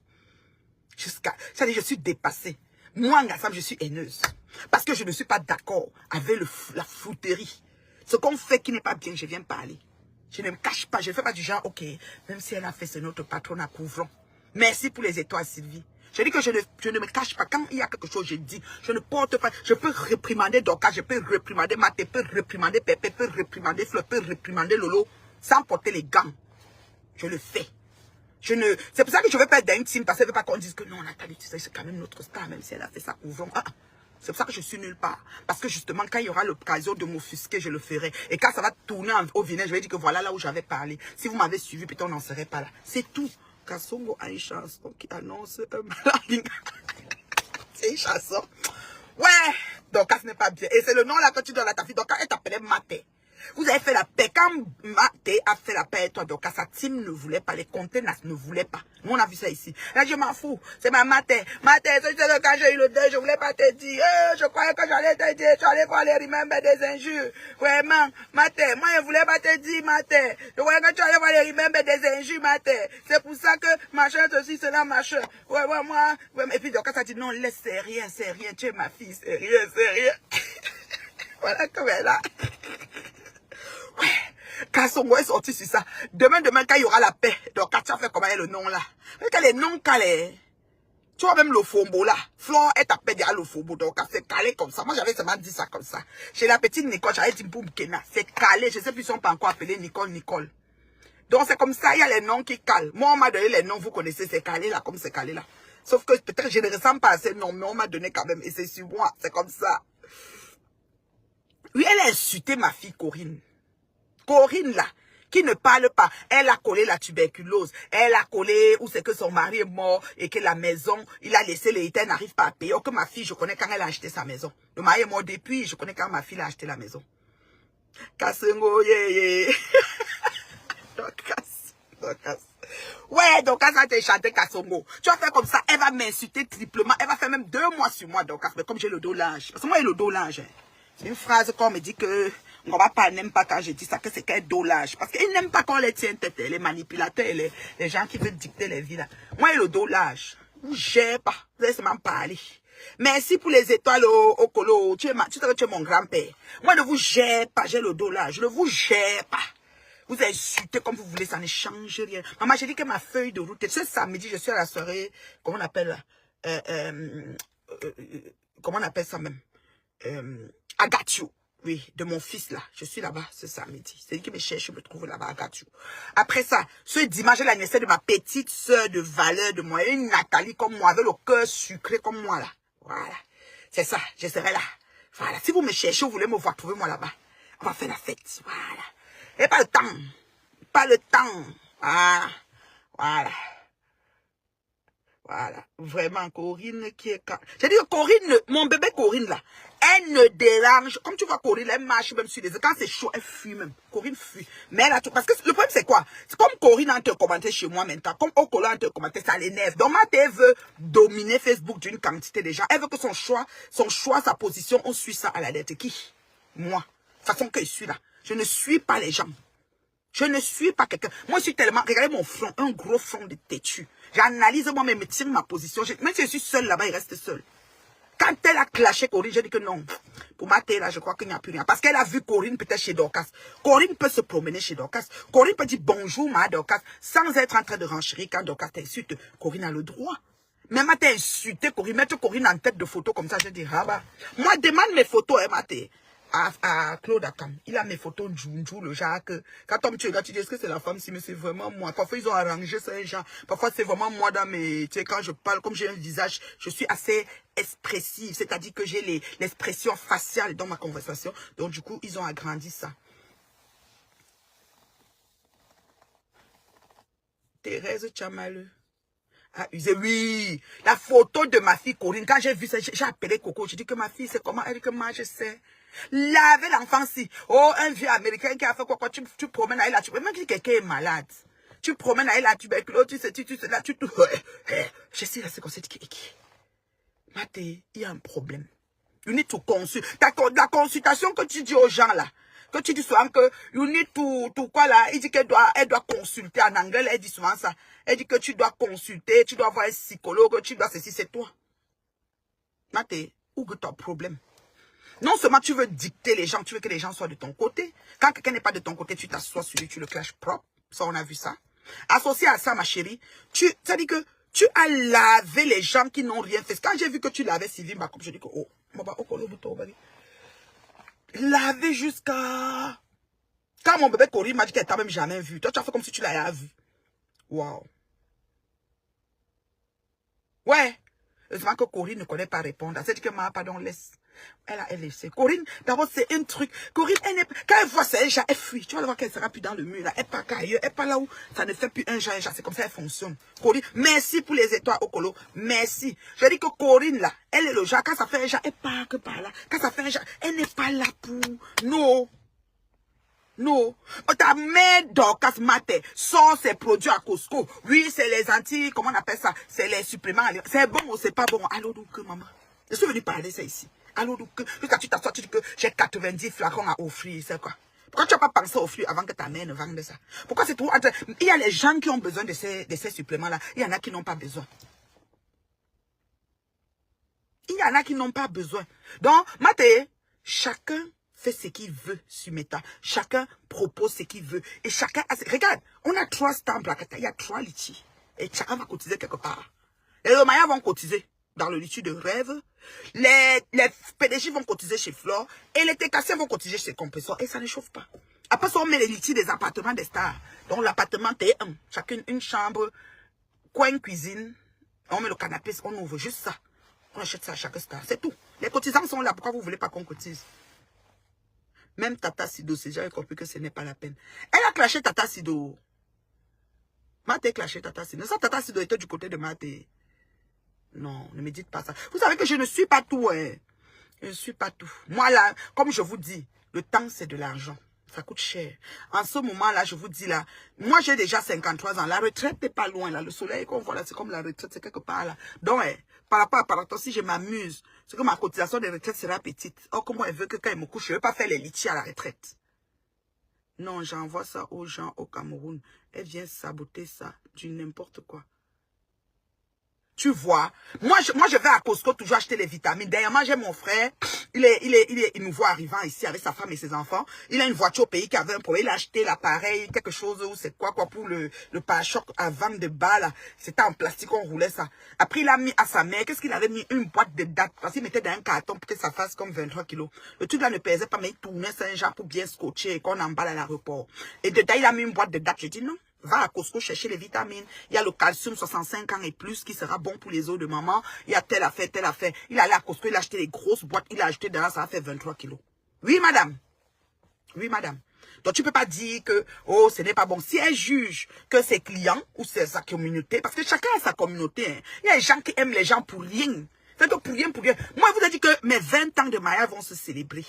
C'est-à-dire, je suis dépassée. Moi, Ngassam, je suis haineuse. Parce que je ne suis pas d'accord avec la fouterie. Ce qu'on fait qui n'est pas bien, je viens parler. Je ne me cache pas. Je ne fais pas du genre, ok, même si elle a fait, c'est notre patron à couvrant. Merci pour les étoiles, Sylvie. Je dis que je ne me cache pas. Quand il y a quelque chose, je dis. Je ne porte pas. Je peux réprimander Dorcas, je peux réprimander Maté, je peux réprimander Pépé, je peux réprimander Fleur, je peux réprimander Lolo, sans porter les gants. Je le fais. C'est pour ça que je ne veux pas être dans une team, parce qu'elle ne veut pas qu'on dise que non, Nathalie, tu sais, c'est quand même notre star, même si elle a fait ça couvrant. C'est pour ça que je suis nulle part. Parce que justement, quand il y aura l'occasion de m'offusquer, je le ferai. Et quand ça va tourner au vinaigre, je vais dire que voilà là où j'avais parlé. Si vous m'avez suivi, peut-être on n'en serait pas là. C'est tout. Kasongo a une chanson qui annonce un malade. C'est une chanson. Ouais. Donc, ce n'est pas bien. Et c'est le nom là que tu donnes à ta fille. Donc, elle t'appelait Maté. Vous avez fait la paix. Quand Maté a fait la paix et toi, donc sa team ne voulait pas, les conteneurs ne voulaient pas. Nous, on a vu ça ici. Là, je m'en fous. C'est ma Maté. Maté, quand j'ai eu le deuil, je ne voulais pas te dire. Je croyais que j'allais te dire. Tu allais voir les remember des injures. Vraiment, Maté, moi, je ne voulais pas te dire, Maté. Je croyais que tu allais voir les remember des injures, Maté. C'est pour ça que machin, ceci, cela, machin. Ouais, moi. Ouais, et puis, donc, ça dit, non, laisse, c'est rien. Tu es ma fille, c'est rien. Voilà comme elle a. Ouais, Kasongo est sorti sur ça. Demain, quand il y aura la paix, donc quand tu as fait comment est le nom là. Mais quand les noms calés, tu vois même le fombo là. Flore est appelée déjà le fombo, donc c'est calé comme ça. Moi j'avais seulement dit ça comme ça. Chez la petite Nicole, j'avais dit boum Kena. C'est calé, je sais plus si on peut encore appeler Nicole. Donc c'est comme ça, il y a les noms qui calent. Moi on m'a donné les noms, vous connaissez, c'est calé là, comme c'est calé là. Sauf que peut-être je ne ressemble pas à ces noms, mais on m'a donné quand même, et c'est sur moi, c'est comme ça. Oui, elle a insulté ma fille Corinne. Corinne là, qui ne parle pas, elle a collé la tuberculose, elle a collé où c'est que son mari est mort et que la maison, il a laissé l'État, n'arrive pas à payer. Or que ma fille, je connais quand elle a acheté sa maison. Le mari est mort depuis, je connais quand ma fille a acheté la maison. Kasongo, yeah. Dorcas. Ouais, Dorcas va te chanter Kasongo. Tu vas faire comme ça, elle va m'insulter triplement, elle va faire même 2 mois sur moi, Dorcas, mais comme j'ai le dos large. Parce que moi, j'ai le dos large. C'est une phrase qu'on me dit que on va pas n'aime pas quand je dis ça, que c'est qu'un dolage. Parce qu'ils n'aiment pas qu'on les tienne tête, les manipulateurs, les gens qui veulent dicter les vies là. Moi, le dolage, vous gérez pas, vous allez seulement parler. Merci pour les étoiles au colo, tu es mon grand-père. Moi, ne vous gère pas, j'ai le dolage, je ne vous gère pas. Vous insultez comme vous voulez, ça ne change rien. Maman, j'ai dit que ma feuille de route, ce samedi, je suis à la soirée, comment on appelle comment on appelle ça même Agatio, oui, de mon fils là. Je suis là-bas ce samedi. C'est lui qui me cherche, je me trouve là-bas à Agatio. Après ça, ce dimanche, l'anniversaire de ma petite soeur de valeur de moi, une Nathalie comme moi, avec le cœur sucré comme moi là. Voilà. C'est ça, je serai là. Voilà. Si vous me cherchez, vous voulez me voir, trouvez-moi là-bas. On va faire la fête. Voilà. Et pas le temps. Pas le temps. Ah. Voilà. Voilà, vraiment, Corinne qui est... J'ai dit que Corinne, mon bébé Corinne là, elle ne dérange. Comme tu vois Corinne, elle marche même sur les... Quand c'est chaud, elle fuit même. Corinne fuit. Mais elle a tout... Parce que le problème c'est quoi? C'est comme Corinne a te commenté chez moi maintenant, comme Okolo a te commenté, ça l'énerve. Donc Maté veut dominer Facebook d'une quantité de gens. Elle veut que son choix, sa position, on suit ça à la lettre. Qui? Moi. De toute façon que je suis là. Je ne suis pas les gens. Je ne suis pas quelqu'un. Moi, je suis tellement... Regardez mon front, un gros front de têtu. J'analyse moi-même, me tire ma position. Même si je suis seule là-bas, il reste seul. Quand elle a clashé Corinne, j'ai dit que non. Pour ma tête, là, je crois qu'il n'y a plus rien. Parce qu'elle a vu Corinne peut-être chez Dorcas. Corinne peut se promener chez Dorcas. Corinne peut dire bonjour, ma Dorcas, sans être en train de renchérir quand Dorcas t'insulte. Corinne a le droit. Même à t'insulter, Corinne, mettre Corinne en tête de photo comme ça, je dis, ah bah. Moi, demande mes photos, Maté. À Claude Akam. Il a mes photos de Junju, le genre que, quand on me tue, tu dis, est-ce que c'est la femme, si, mais c'est vraiment moi. Parfois, ils ont arrangé ça, genre. Parfois, c'est vraiment moi dans mes, tu sais, quand je parle, comme j'ai un visage, je suis assez expressive. C'est-à-dire que j'ai l'expression faciale dans ma conversation. Donc, du coup, ils ont agrandi ça. Thérèse Chamaleux. Ah, oui, la photo de ma fille Corinne, quand j'ai vu ça, j'ai appelé Coco, j'ai dit que ma fille, c'est comment? Elle dit que moi, je sais. Laver l'enfant, si. Oh, un vieux américain qui a fait quoi, tu promènes à elle, là, tu peux même que quelqu'un est malade. Tu promènes à elle, la tuberculose, tu sais, là, tu je sais, là, c'est comme ça, Maté, il y a un problème. You need to consult. La consultation que tu dis aux gens, là, que tu dis souvent que you need to quoi là, il dit qu'elle doit consulter en anglais, elle dit souvent ça. Elle dit que tu dois consulter, tu dois voir un psychologue, tu dois ceci, c'est toi. Maté, où est ton problème? Non seulement tu veux dicter les gens, tu veux que les gens soient de ton côté. Quand quelqu'un n'est pas de ton côté, tu t'assois sur lui, tu le clashes propre. Ça, on a vu ça. Associé à ça, ma chérie, ça dit que tu as lavé les gens qui n'ont rien fait. Quand j'ai vu que tu lavais Sylvie Bacob, je dis que, oh, laver jusqu'à... Quand mon bébé Corinne m'a dit qu'elle t'a même jamais vu. Toi, tu as fait comme si tu l'avais vu. Wow. Ouais. Heureusement que Corinne ne connaît pas répondre. Elle dit que ma pardon, laisse. Elle laissé. Corinne, d'abord, c'est un truc. Corinne, quand elle voit ça, elle fuit. Tu vas voir qu'elle sera plus dans le mur. Là. Elle part ailleurs. Elle part là où ça ne fait plus un genre. C'est comme ça elle fonctionne. Corinne, merci pour les étoiles au colo. Merci. Je dis que Corinne, là, elle est le genre. Quand ça fait un genre, elle part que par là. Quand ça fait un genre, elle n'est pas là pour... Non. Non. Ta mère Dorcas Maté sort ses produits à Costco. Oui, c'est les anti, comment on appelle ça? C'est les suppléments. C'est bon ou c'est pas bon? Allô, donc, maman. Je suis venu parler ça ici. Allô, donc, quand tu t'assois, tu dis que j'ai 90 flacons à offrir, c'est quoi? Pourquoi tu n'as pas pensé à offrir avant que ta mère ne vende ça? Pourquoi c'est tout? Il y a les gens qui ont besoin de ces suppléments-là. Il y en a qui n'ont pas besoin. Il y en a qui n'ont pas besoin. Donc, Maté, chacun fait ce qu'il veut sur Meta. Chacun propose ce qu'il veut. Et chacun a... Regarde, on a 3 stamps Blacata. Il y a 3 litchis. Et chacun va cotiser quelque part. Les Romaya vont cotiser dans le litchi de rêve. Les PDG vont cotiser chez Flore. Et les TKC vont cotiser chez Compressor. Et ça ne chauffe pas. Après ça, on met les litchis des appartements des stars. Donc l'appartement T1. Chacune une chambre, coin cuisine. On met le canapé, on ouvre juste ça. On achète ça à chaque star. C'est tout. Les cotisants sont là. Pourquoi vous ne voulez pas qu'on cotise? Même Tata Sido, c'est déjà compris que ce n'est pas la peine. Elle a clashé Tata Sido. Maté clashé Tata Sido. Ça, Tata Sido était du côté de Maté. Non, ne me dites pas ça. Vous savez que je ne suis pas tout. Hein. Je ne suis pas tout. Moi, là, comme je vous dis, le temps, c'est de l'argent. Ça coûte cher. En ce moment-là, je vous dis là, moi, j'ai déjà 53 ans. La retraite n'est pas loin, là. Le soleil qu'on voit là, c'est comme la retraite, c'est quelque part là. Donc, par rapport à Paraton, si je m'amuse, c'est que ma cotisation de retraite sera petite. Or, comment elle veut que quand elle me couche, je ne veux pas faire les litchis à la retraite. Non, j'envoie ça aux gens au Cameroun. Elle vient saboter ça du n'importe quoi. Tu vois, moi je vais à Costco toujours acheter les vitamines. Dernièrement, j'ai mon frère, il nous voit arrivant ici avec sa femme et ses enfants. Il a une voiture au pays qui avait un problème. Il a acheté l'appareil, quelque chose, ou c'est quoi pour le pare-choc à 22 balles. C'était en plastique, on roulait ça. Après, il a mis à sa mère, qu'est-ce qu'il avait mis? Une boîte de dates, parce qu'il mettait dans un carton pour que ça fasse comme 23 kilos. Le truc là ne pesait pas, mais il tournait ça un genre pour bien scotcher et qu'on emballe à l'aéroport. Et dedans, il a mis une boîte de dates. Je dis non. Va à Costco chercher les vitamines. Il y a le calcium 65 ans et plus qui sera bon pour les os de maman. Il y a telle affaire, telle affaire. Il allait à Costco, il a acheté les grosses boîtes. Il a acheté dedans, ça a fait 23 kilos. Oui, madame. Oui, madame. Donc, tu ne peux pas dire que, oh, ce n'est pas bon. Si elle juge que ses clients ou sa communauté, parce que chacun a sa communauté. Hein. Il y a des gens qui aiment les gens pour rien. C'est que pour rien, pour rien. Moi, je vous ai dit que mes 20 ans de mariage vont se célébrer.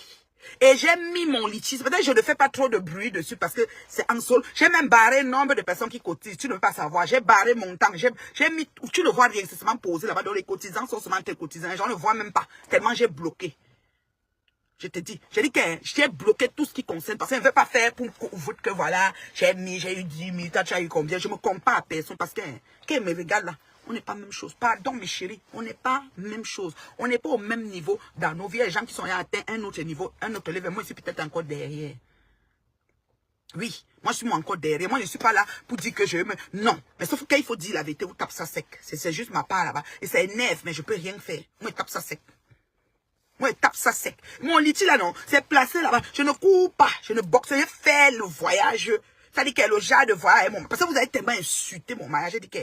Et j'ai mis mon litchi. Peut-être que je ne fais pas trop de bruit dessus parce que c'est en sol. J'ai même barré le nombre de personnes qui cotisent. Tu ne veux pas savoir. J'ai barré mon temps. J'ai mis. Tu ne vois rien. C'est seulement posé là-bas. Donc les cotisants sont seulement tes cotisants. J'en ne vois même pas. Tellement j'ai bloqué. Je te dis. J'ai dit que j'ai bloqué tout ce qui concerne. Parce que je ne veux pas faire pour vous que voilà. J'ai eu 10 000. Tu as eu combien? Je me compare à personne parce que. Qu'elle me regarde là. On n'est pas même chose. Pardon, mes chéris. On n'est pas même chose. On n'est pas au même niveau dans nos vies. Les gens qui sont atteints un autre niveau, un autre level. Moi, je suis peut-être encore derrière. Oui, moi, je suis encore derrière. Moi, je ne suis pas là pour dire que je me... Non. Mais sauf qu'il faut dire la vérité, vous tapez ça sec. C'est juste ma part là-bas. Et ça énerve, mais je ne peux rien faire. Moi, je tape ça sec. Moi, je tape ça sec. Mon litige là, non. C'est placé là-bas. Je ne cours pas. Je ne boxe. Je fais le voyage. Ça dit que le genre de voyage. Parce que vous avez tellement insulté mon mariage. J'ai dit que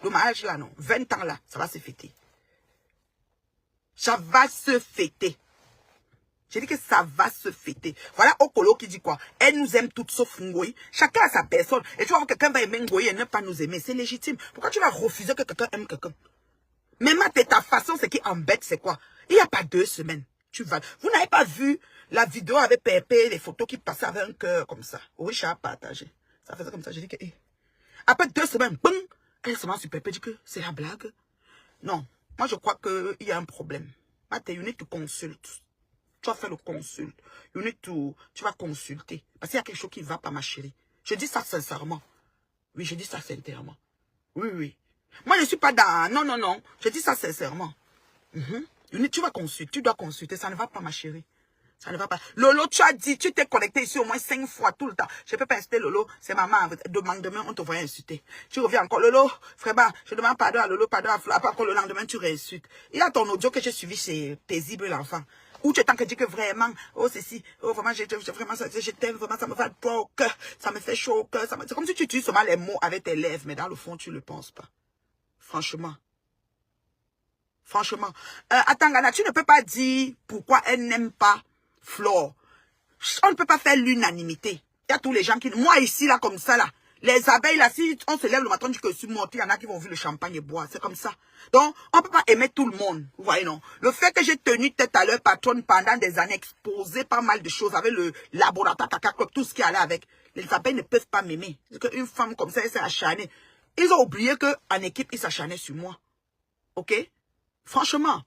le mariage là, non. 20 ans là, ça va se fêter. Ça va se fêter. J'ai dit que ça va se fêter. Voilà Okolo qui dit quoi? Elle nous aime toutes sauf Ngoyi. Chacun a sa personne. Et tu vois, quelqu'un va aimer Ngoyi et ne pas nous aimer. C'est légitime. Pourquoi tu vas refuser que quelqu'un aime quelqu'un? Même ta façon, ce qui embête, c'est quoi? Il n'y a pas 2 semaines. Vous n'avez pas vu la vidéo avec Pépé, les photos qui passaient avec un cœur comme ça. Oui, j'ai partagé. Ça faisait comme ça. J'ai dit que... Après 2 semaines, boum, elle se met sur Pépé, dit que c'est la blague. Non. Moi, je crois qu'il y a un problème. Maté, you need to consult. Tu vas faire le consulte. Tu vas consulter. Parce qu'il y a quelque chose qui ne va pas, ma chérie. Je dis ça sincèrement. Oui, je dis ça sincèrement. Oui, oui. Moi, je ne suis pas dans... Non, non, non. Je dis ça sincèrement. Tu vas consulter. Tu dois consulter. Ça ne va pas, ma chérie. Ça ne va pas. Lolo, tu as dit, tu t'es connecté ici au moins 5 fois tout le temps. Je ne peux pas insulter Lolo. C'est maman. Demain, on te voit insulter. Tu reviens encore. Lolo, frère, je demande pardon à Lolo, pardon à Flo. Après, encore le lendemain, tu réinsultes. Il y a ton audio que j'ai suivi, c'est paisible, l'enfant. Ou tu es tant que dis que vraiment, oh, ceci, oh, vraiment, je t'aime, vraiment, ça me fait chaud au cœur. Ça me fait chaud au cœur. C'est comme si tu utilises seulement les mots avec tes lèvres, mais dans le fond, tu ne le penses pas. Franchement. Franchement. Atangana, tu ne peux pas dire pourquoi elle n'aime pas Flore. On ne peut pas faire l'unanimité. Il y a tous les gens qui... Moi, ici, là, comme ça, là. Les abeilles, là, si on se lève le matin, on dit que je suis morte, il y en a qui vont ouvrir le champagne et boire. C'est comme ça. Donc, on ne peut pas aimer tout le monde. Vous voyez, non? Le fait que j'ai tenu tête à leur patronne pendant des années, exposé pas mal de choses avec le laboratoire, caca, tout ce qui allait avec. Les abeilles ne peuvent pas m'aimer. Une femme comme ça, elle s'est acharnée. Ils ont oublié qu'en équipe, ils s'acharnaient sur moi. OK? Franchement,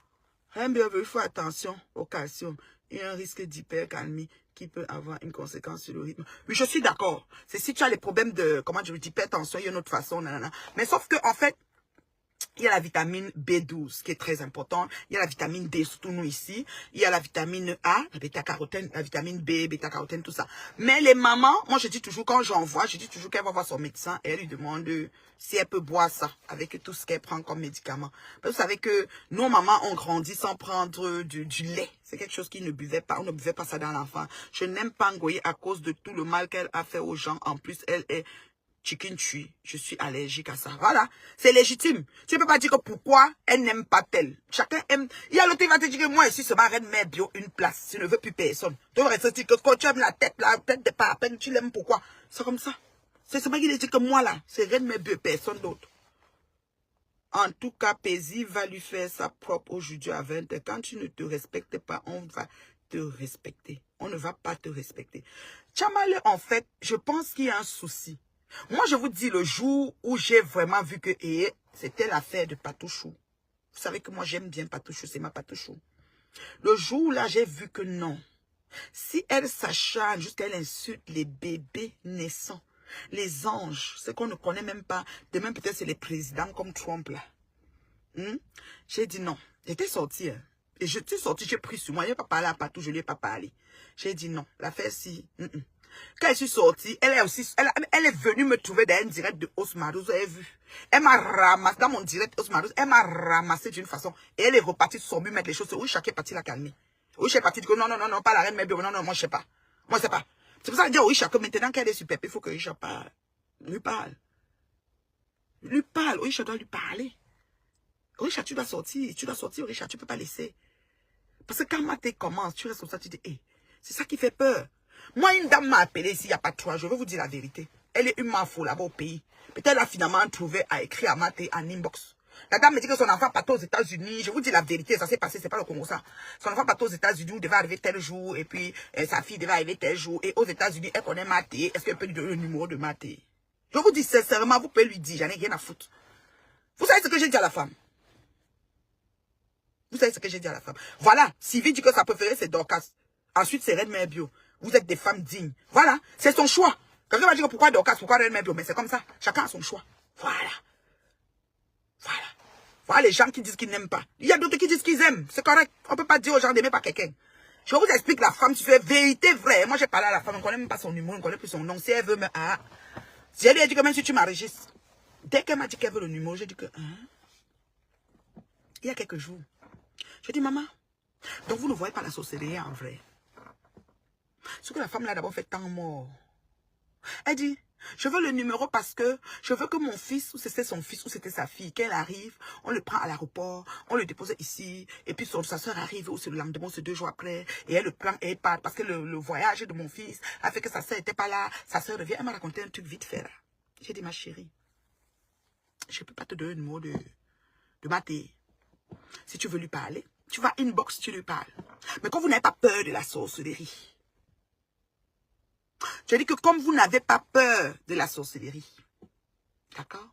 il faut attention au calcium. Il y a un risque d'hypercalmie qui peut avoir une conséquence sur le rythme. Oui, je suis d'accord. C'est si tu as les problèmes de, comment je dis, hypertension, il y a une autre façon, nanana. Mais sauf que, en fait, il y a la vitamine B12 qui est très importante. Il y a la vitamine D, surtout nous ici. Il y a la vitamine A, la bêta-carotène, la vitamine B, bêta-carotène, tout ça. Mais les mamans, moi je dis toujours, quand j'envoie, je dis toujours qu'elle va voir son médecin et elle lui demande si elle peut boire ça avec tout ce qu'elle prend comme médicament. Parce que vous savez que nos mamans ont grandi sans prendre du lait. C'est quelque chose qu'ils ne buvaient pas. On ne buvait pas ça dans l'enfant. Je n'aime pas Ngoyi à cause de tout le mal qu'elle a fait aux gens. En plus, elle est... chicken chui, je suis allergique à ça. Voilà, c'est légitime. Tu ne peux pas dire que pourquoi elle n'aime pas tel. Chacun aime. Il y a l'autre qui va te dire que moi ici, ce marraine met bio une place. Tu ne veux plus personne. Tu vas rester dire que quand tu aimes la tête de pas à peine, tu l'aimes pourquoi. C'est comme ça. C'est ce qui dit que moi là, c'est Reine mais bio, personne d'autre. En tout cas, Paisy va lui faire sa propre aujourd'hui à 20 h. Quand tu ne te respectes pas, on va te respecter. On ne va pas te respecter. Tchamale, en fait, je pense qu'il y a un souci. Moi, je vous dis, le jour où j'ai vraiment vu que c'était l'affaire de Patouchou. Vous savez que moi, j'aime bien Patouchou, c'est ma Patouchou. Le jour où là, j'ai vu que non. Si elle s'acharne jusqu'à elle insulte les bébés naissants, les anges, ce qu'on ne connaît même pas, demain peut-être c'est les présidents comme Trump là. J'ai dit non. J'étais sortie. Hein. Et je suis sortie, j'ai pris sur moi. Je n'ai pas parlé à Patou, je ne lui ai pas parlé. J'ai dit non. L'affaire si... Quand je suis sortie, elle est venue me trouver dans un direct de Osmarouz, vous avez vu. Elle m'a ramassé, dans mon direct Osmarouz, elle m'a ramassé d'une façon. Et elle est repartie sur son but, mettre les choses. Oui, chacun est parti la calmer. Oui, je suis parti dire non, non, non, non, pas la reine, mais non, non, moi je sais pas. Moi je sais pas. C'est pour ça que je dis oui, chacun, maintenant qu'elle est super, il faut que Richard parle. Lui parle. Lui parle, oui, je dois lui parler. Richard, tu dois sortir, Richard, tu peux pas laisser. Parce que quand Maté commence, tu restes comme ça, tu dis, hey, c'est ça qui fait peur. Moi, une dame m'a appelé ici il n'y a pas de 3 jours. Je vais vous dire la vérité. Elle est une mafou là-bas au pays. Peut-être elle a finalement trouvé à écrire à Maté en inbox. La dame me dit que son enfant part aux États-Unis. Je vous dis la vérité, ça s'est passé, c'est pas le Congo ça. Son enfant part aux États-Unis, il devait arriver tel jour, et puis sa fille devait arriver tel jour. Et aux États-Unis, elle connaît Maté. Est-ce qu'elle peut lui donner le numéro de Maté? Je vous dis sincèrement, vous pouvez lui dire, j'en ai rien à foutre. Vous savez ce que j'ai dit à la femme? Vous savez ce que j'ai dit à la femme? Voilà, Sylvie dit que sa préférée c'est Dorcas. Ensuite c'est Red Mère Bio. Vous êtes des femmes dignes. Voilà, c'est son choix. Quelqu'un va dire pourquoi Dorcas, pourquoi Red Mère Bio? Mais c'est comme ça. Chacun a son choix. Voilà. Voilà. Voilà les gens qui disent qu'ils n'aiment pas. Il y a d'autres qui disent qu'ils aiment. C'est correct. On ne peut pas dire aux gens d'aimer pas quelqu'un. Je vous explique la femme, c'est vérité vraie. Moi, j'ai parlé à la femme, on ne connaît même pas son humour, on ne connaît plus son nom. Si elle veut me... Ah. Si elle lui a dit que même si tu m'enregistres, dès qu'elle m'a dit qu'elle veut le numéro, j'ai dit que... Il y a quelques jours. J'ai dit, maman, donc vous ne voyez pas la sorcellerie en vrai. Ce que la femme là d'abord fait tant mort. Elle dit, je veux le numéro parce que je veux que mon fils, ou c'était son fils, ou c'était sa fille, qu'elle arrive, on le prend à l'aéroport, on le dépose ici, et puis sa soeur arrive, ou c'est le lendemain, c'est 2 jours après, et elle le prend et elle part, parce que le voyage de mon fils a fait que sa soeur n'était pas là, sa soeur revient, elle m'a raconté un truc vite fait là. J'ai dit, ma chérie, je ne peux pas te donner le numéro de ma télé. Si tu veux lui parler, tu vas inbox, tu lui parles. Mais quand vous n'avez pas peur de la sorcellerie, je dis que comme vous n'avez pas peur de la sorcellerie, d'accord,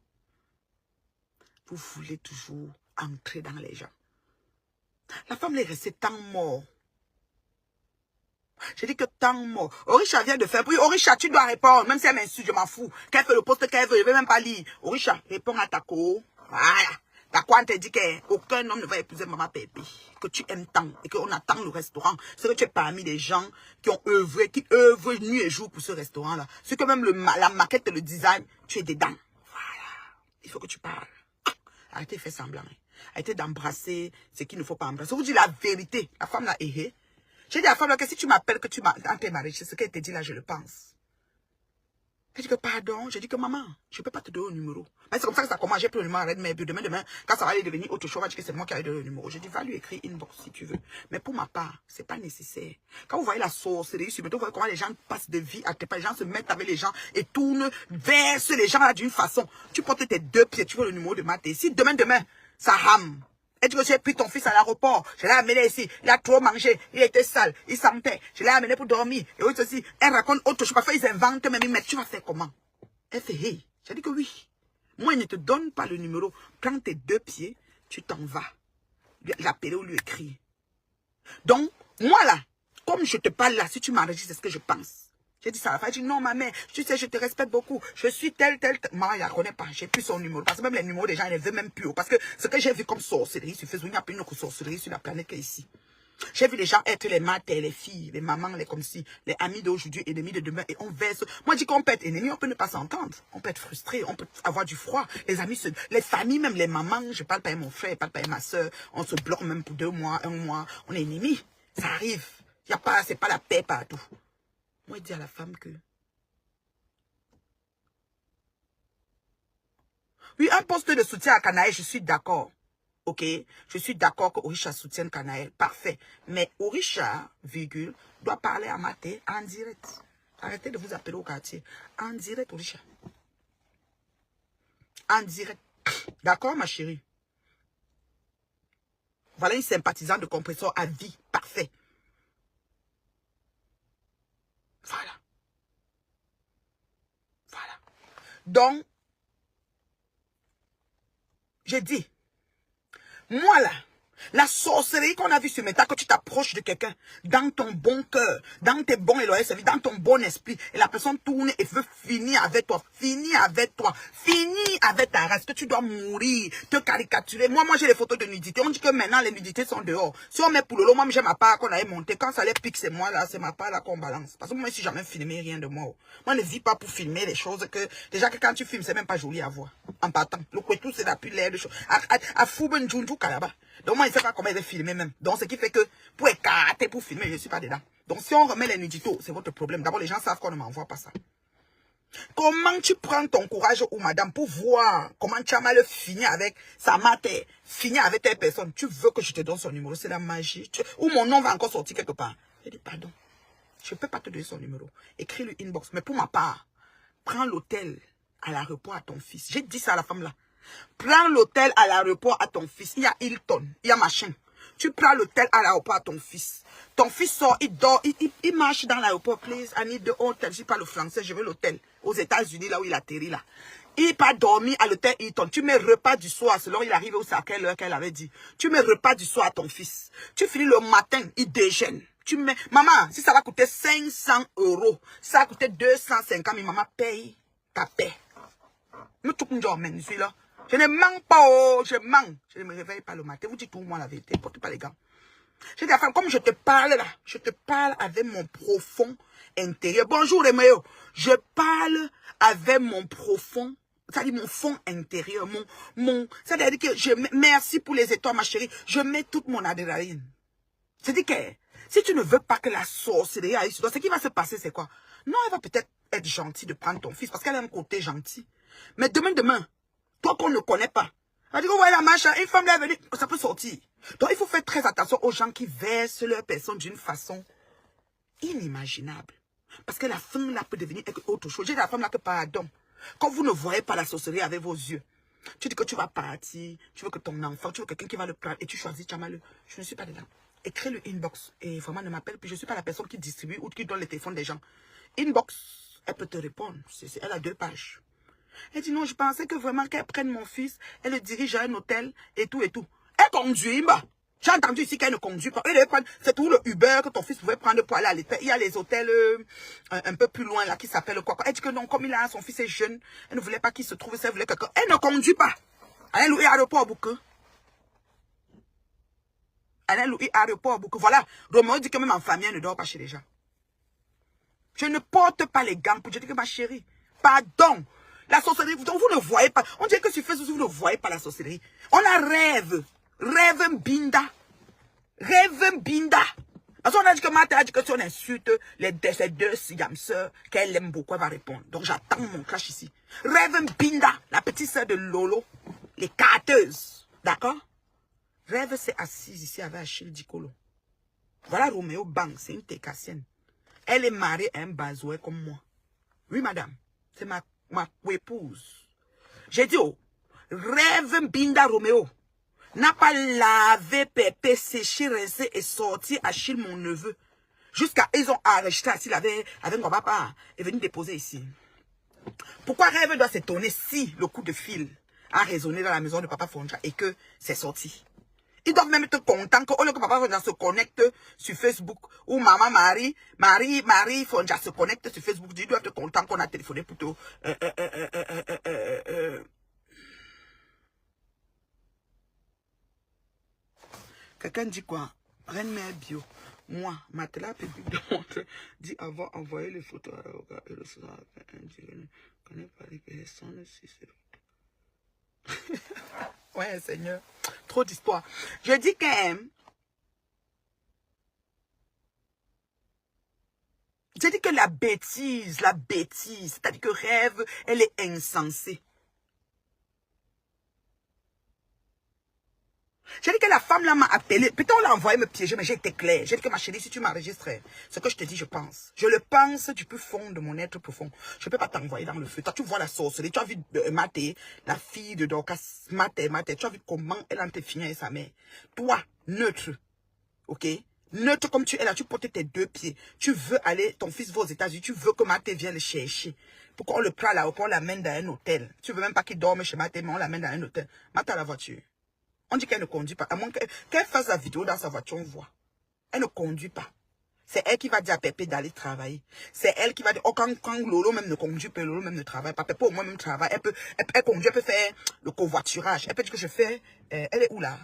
vous voulez toujours entrer dans les gens. La femme est restée tant mort. Je dis que tant mort. Orisha vient de faire. Oui, Orisha, tu dois répondre. Même si elle m'insulte, je m'en fous. Qu'elle fait le poste qu'elle veut, je ne vais même pas lire. Orisha, réponds à ta co. Voilà. D'accord, on te dit qu'aucun homme ne va épouser maman Pépé. Que tu aimes tant et qu'on attend le restaurant. C'est que tu es parmi les gens qui ont œuvré, qui œuvrent nuit et jour pour ce restaurant-là. C'est que même la maquette et le design, tu es dedans. Voilà. Il faut que tu parles. Arrêtez de faire semblant. Arrêtez d'embrasser ce qu'il ne faut pas embrasser. Je vous dis la vérité. La femme là, j'ai dit à la femme là que si tu m'appelles que tu m'as dans tes mariages, c'est ce qu'elle te dit là, je le pense. Elle dit que pardon, j'ai dit que maman, je ne peux pas te donner le numéro. Mais c'est comme ça que ça commence, j'ai pris le numéro, mais demain, quand ça va aller devenir autre chose, on va dire que c'est moi qui ai donné le numéro. J'ai dit, va lui écrire inbox si tu veux. Mais pour ma part, ce n'est pas nécessaire. Quand vous voyez la sorcellerie sur YouTube, vous voyez comment les gens passent de vie à tes pas, les gens se mettent avec les gens et tournent, versent les gens là d'une façon. Tu portes tes 2 pieds, tu veux le numéro de ma tête. Si demain, ça rame. Elle dit que j'ai pris ton fils à l'aéroport, je l'ai amené ici, il a trop mangé, il était sale, il sentait, je l'ai amené pour dormir. Et oui, ceci, elle raconte autre chose, parfois ils inventent même, mais tu vas faire comment? Elle fait, hey, j'ai dit que oui. Moi, il ne te donne pas le numéro. Prends tes 2 pieds, tu t'en vas. L'appeler ou lui écrire. Donc, moi là, comme je te parle là, si tu m'enregistres, c'est ce que je pense. J'ai dit ça à la fin, elle dit non ma mère, tu sais, je te respecte beaucoup, je suis tel. Maman, je ne la connais pas, j'ai plus son numéro. Parce que même les numéros des gens, elle ne veut même plus. Parce que ce que j'ai vu comme sorcellerie sur Facebook, il n'y a plus une autre sorcellerie sur la planète qu'ici. J'ai vu les gens être les mates, les filles, les mamans, les comme si, les amis d'aujourd'hui, ennemis de demain, et on verse. Moi, je dis qu'on peut être ennemi, on peut ne pas s'entendre. On peut être frustré, on peut avoir du froid. Les amis, les familles, même les mamans, je parle pas avec mon frère, je parle pas avec ma soeur, on se bloque même pour 2 mois, 1 mois, on est ennemis. Ça arrive. Y a pas, c'est pas la paix partout. Moi, je dis à la femme que... Oui, un poste de soutien à Canaël, je suis d'accord. Ok, je suis d'accord que Orisha soutienne Canaël. Parfait. Mais Orisha, virgule, doit parler à Maté en direct. Arrêtez de vous appeler au quartier. En direct, Orisha. En direct. D'accord, ma chérie? Voilà une sympathisante de compresseur à vie. Parfait. Voilà. Voilà. Donc, j'ai dit, moi là, la sorcellerie qu'on a vue sur Meta, que tu t'approches de quelqu'un dans ton bon cœur, dans tes bons et loyaux services, dans ton bon esprit, et la personne tourne et veut finir avec toi, finir avec ta race, que tu dois mourir, te caricaturer. Moi j'ai les photos de nudité. On dit que maintenant les nudités sont dehors. Si on met pour le lot, moi j'ai ma part qu'on avait montée. Quand ça les pique, c'est moi là, c'est ma part là qu'on balance. Parce que moi, je suis jamais filmé rien de moi. Moi, ne vis pas pour filmer les choses que, déjà que quand tu filmes, c'est même pas joli à voir. En partant. Le couteau, c'est la plus laide de choses. À Fouben Junju Kalaba. Donc moi, je ne sais pas comment ils vont filmer même. Donc ce qui fait que pour écarter, pour filmer, je ne suis pas dedans. Donc si on remet les nuditos, c'est votre problème. D'abord, les gens savent qu'on ne m'envoie pas ça. Comment tu prends ton courage ou madame pour voir comment tu as mal fini avec sa mère, fini avec telle personne. Tu veux que je te donne son numéro, c'est la magie. Ou mon nom va encore sortir quelque part. Je dis pardon. Je ne peux pas te donner son numéro. Écris-lui inbox. Mais pour ma part, prends l'hôtel à l'aéroport à ton fils. J'ai dit ça à la femme là. Prends l'hôtel à l'aéroport à ton fils. Il y a Hilton, il y a machin. Tu prends l'hôtel à l'aéroport à ton fils. Ton fils sort, il dort, il marche dans l'aéroport. Please, I need the hotel. Je parle le français, je veux l'hôtel. Aux États-Unis, là où il atterrit là. Il part dormir à l'hôtel Hilton. Tu mets repas du soir, selon il arrive à quelle heure qu'elle avait dit. Tu mets repas du soir à ton fils. Tu finis le matin, il déjeune. Tu mets, maman, si ça va coûter 500 €, ça va coûter 250 000, maman paye ta paix. Mais tout le monde là. Je ne mens pas, oh, je mens. Je ne me réveille pas le matin. Vous dites tout moi la vérité, portez pas les gants. Je dis à la femme, comme je te parle là, je te parle avec mon profond intérieur. Bonjour Réméo. Je parle avec mon profond, c'est-à-dire mon fond intérieur, c'est-à-dire que merci pour les étoiles ma chérie, je mets toute mon adrénaline. C'est-à-dire que si tu ne veux pas que la sorcellerie aille sur toi, ce qui va se passer c'est quoi? Non, elle va peut-être être gentille de prendre ton fils parce qu'elle a un côté gentil. Mais demain, toi qu'on ne connaît pas, elle va dire, ouais, la machin, une femme là est venue, ça peut sortir. Donc il faut faire très attention aux gens qui versent leur personne d'une façon inimaginable. Parce que la femme là peut devenir autre chose. J'ai la femme là que pardon. Quand vous ne voyez pas la sorcellerie avec vos yeux, tu dis que tu vas partir, tu veux que ton enfant, tu veux quelqu'un qui va le prendre et tu choisis Tchamaleu. Je ne suis pas dedans. Écris le inbox et vraiment ne m'appelle plus. Je ne suis pas la personne qui distribue ou qui donne le téléphone des gens. Inbox, elle peut te répondre. Elle a 2 pages. Elle dit non, je pensais que vraiment qu'elle prenne mon fils, elle le dirige à un hôtel et tout et tout. Elle conduit, bah. J'ai entendu ici qu'elle ne conduit pas. C'est tout le Uber que ton fils pouvait prendre pour aller à l'été. Il y a les hôtels un peu plus loin là qui s'appellent quoi. Elle dit que non, comme il a son fils est jeune, elle ne voulait pas qu'il se trouve, elle voulait quelqu'un. Elle ne conduit pas. Elle est louée à l'aéroport bouquin. Elle est louée à l'aéroport bouquin. Voilà. Roméo dit que même en famille, elle ne dort pas chez les gens. Je ne porte pas les gants pour dire que ma chérie, pardon. La sorcellerie, donc vous ne voyez pas. On dirait que sur Facebook, vous ne voyez pas la sorcellerie. On a rêve. Rêve binda. Rêve binda. Parce qu'on a dit que Martha a dit que si on insulte ces 2 sœurs qu'elle aime beaucoup, elle va répondre. Donc j'attends mon clash ici. Rêve binda, la petite sœur de Lolo, les carteuses. D'accord? Rêve s'est assise ici avec Achille Dicolo. Voilà Roméo Bang, c'est une técassienne. Elle est mariée à un bazoué comme moi. Oui, madame. C'est ma épouse. J'ai dit, oh, rêve binda Roméo n'a pas lavé, pépé, séché, rincé et sorti Achille, mon neveu. Jusqu'à, ils ont arrêté Achille avec mon papa et venu déposer ici. Pourquoi Rêve doit s'étonner si le coup de fil a résonné dans la maison de papa Fonja et que c'est sorti? Ils doivent même être contents que, au lieu que papa Fonja se connecte sur Facebook, ou maman Marie Fonja se connecte sur Facebook, ils doivent être contents qu'on a téléphoné plutôt. Quelqu'un dit quoi? Reine Mère Bio. Moi, Matela public de montre dit avoir envoyé les photos à l'avocat et le soir avec un dieu. Je ne connais pas les personnes si c'est. Ouais, Seigneur. Trop d'histoire. Je dis quand même. Je dis que la bêtise, c'est-à-dire que Rêve, elle est insensée. J'ai dit que la femme là m'a appelé. Peut-être on l'a envoyé me piéger, mais j'ai été claire. J'ai dit que ma chérie, si tu m'enregistres, ce que je te dis, je pense. Je le pense du plus fond de mon être profond. Je ne peux pas t'envoyer dans le feu. Toi, tu vois la sorcellerie. Tu as vu Maté, la fille de Dorcas, Maté. Tu as vu comment elle a été finie avec sa mère. Toi, neutre. Ok? Neutre comme tu es là, tu portes tes 2 pieds. Tu veux aller, ton fils va aux États-Unis. Tu veux que Maté vienne le chercher. Pourquoi on le prend là, on l'amène dans un hôtel. Tu veux même pas qu'il dorme chez Maté, mais on l'amène dans un hôtel. Maté à la voiture. On dit qu'elle ne conduit pas. À moins qu'elle fasse la vidéo dans sa voiture, on voit. Elle ne conduit pas. C'est elle qui va dire à Pépé d'aller travailler. C'est elle qui va dire, oh, quand Lolo même ne conduit pas, Lolo même ne travaille pas. Pépé au moins même travaille. Elle conduit, elle peut faire le covoiturage. Elle peut dire que je fais, elle est où là?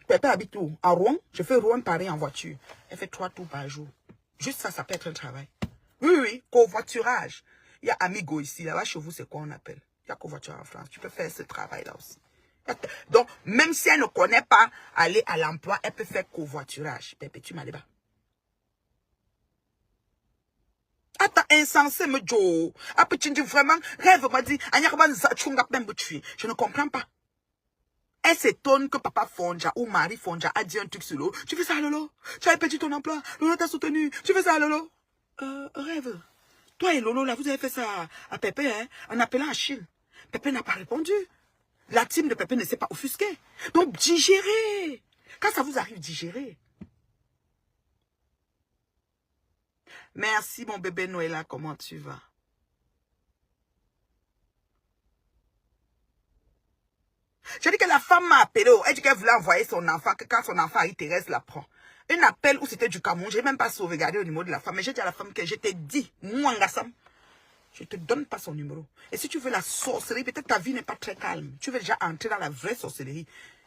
Pépé habite où? À Rouen? Je fais Rouen-Paris en voiture. Elle fait 3 tours par jour. Juste ça, ça peut être un travail. Oui, covoiturage. Il y a Amigo ici. Là-bas chez vous, c'est quoi on appelle? Il y a covoiturage en France. Tu peux faire ce travail-là aussi. Donc, même si elle ne connaît pas aller à l'emploi, elle peut faire covoiturage. Pépé, tu m'as dit pas. Attends, insensé, me Joe. Après, tu dis vraiment, Rêve m'a dit, je ne comprends pas. Elle s'étonne que papa Fonja ou Marie Fonja a dit un truc sur l'eau. Tu fais ça, Lolo? Tu avais perdu ton emploi. Lolo t'a soutenu. Tu fais ça, Lolo? Rêve. Toi et Lolo, là, vous avez fait ça à Pépé, hein, en appelant Achille. Pépé n'a pas répondu. La team de Pépé ne s'est pas offusquée. Donc, digérez. Quand ça vous arrive, digérez. Merci, mon bébé Noëlla. Comment tu vas? J'ai dit que la femme m'a appelé. Elle dit qu'elle voulait envoyer son enfant. Que quand son enfant arrive, Thérèse la prend. Un appel où c'était du Cameroun. Je n'ai même pas sauvegardé au niveau de la femme. Mais j'ai dit à la femme que je t'ai dit, moi, Ngassam, Je ne te donne pas son numéro. Et si tu veux la sorcellerie, peut-être ta vie n'est pas très calme. Tu veux déjà entrer dans la vraie sorcellerie.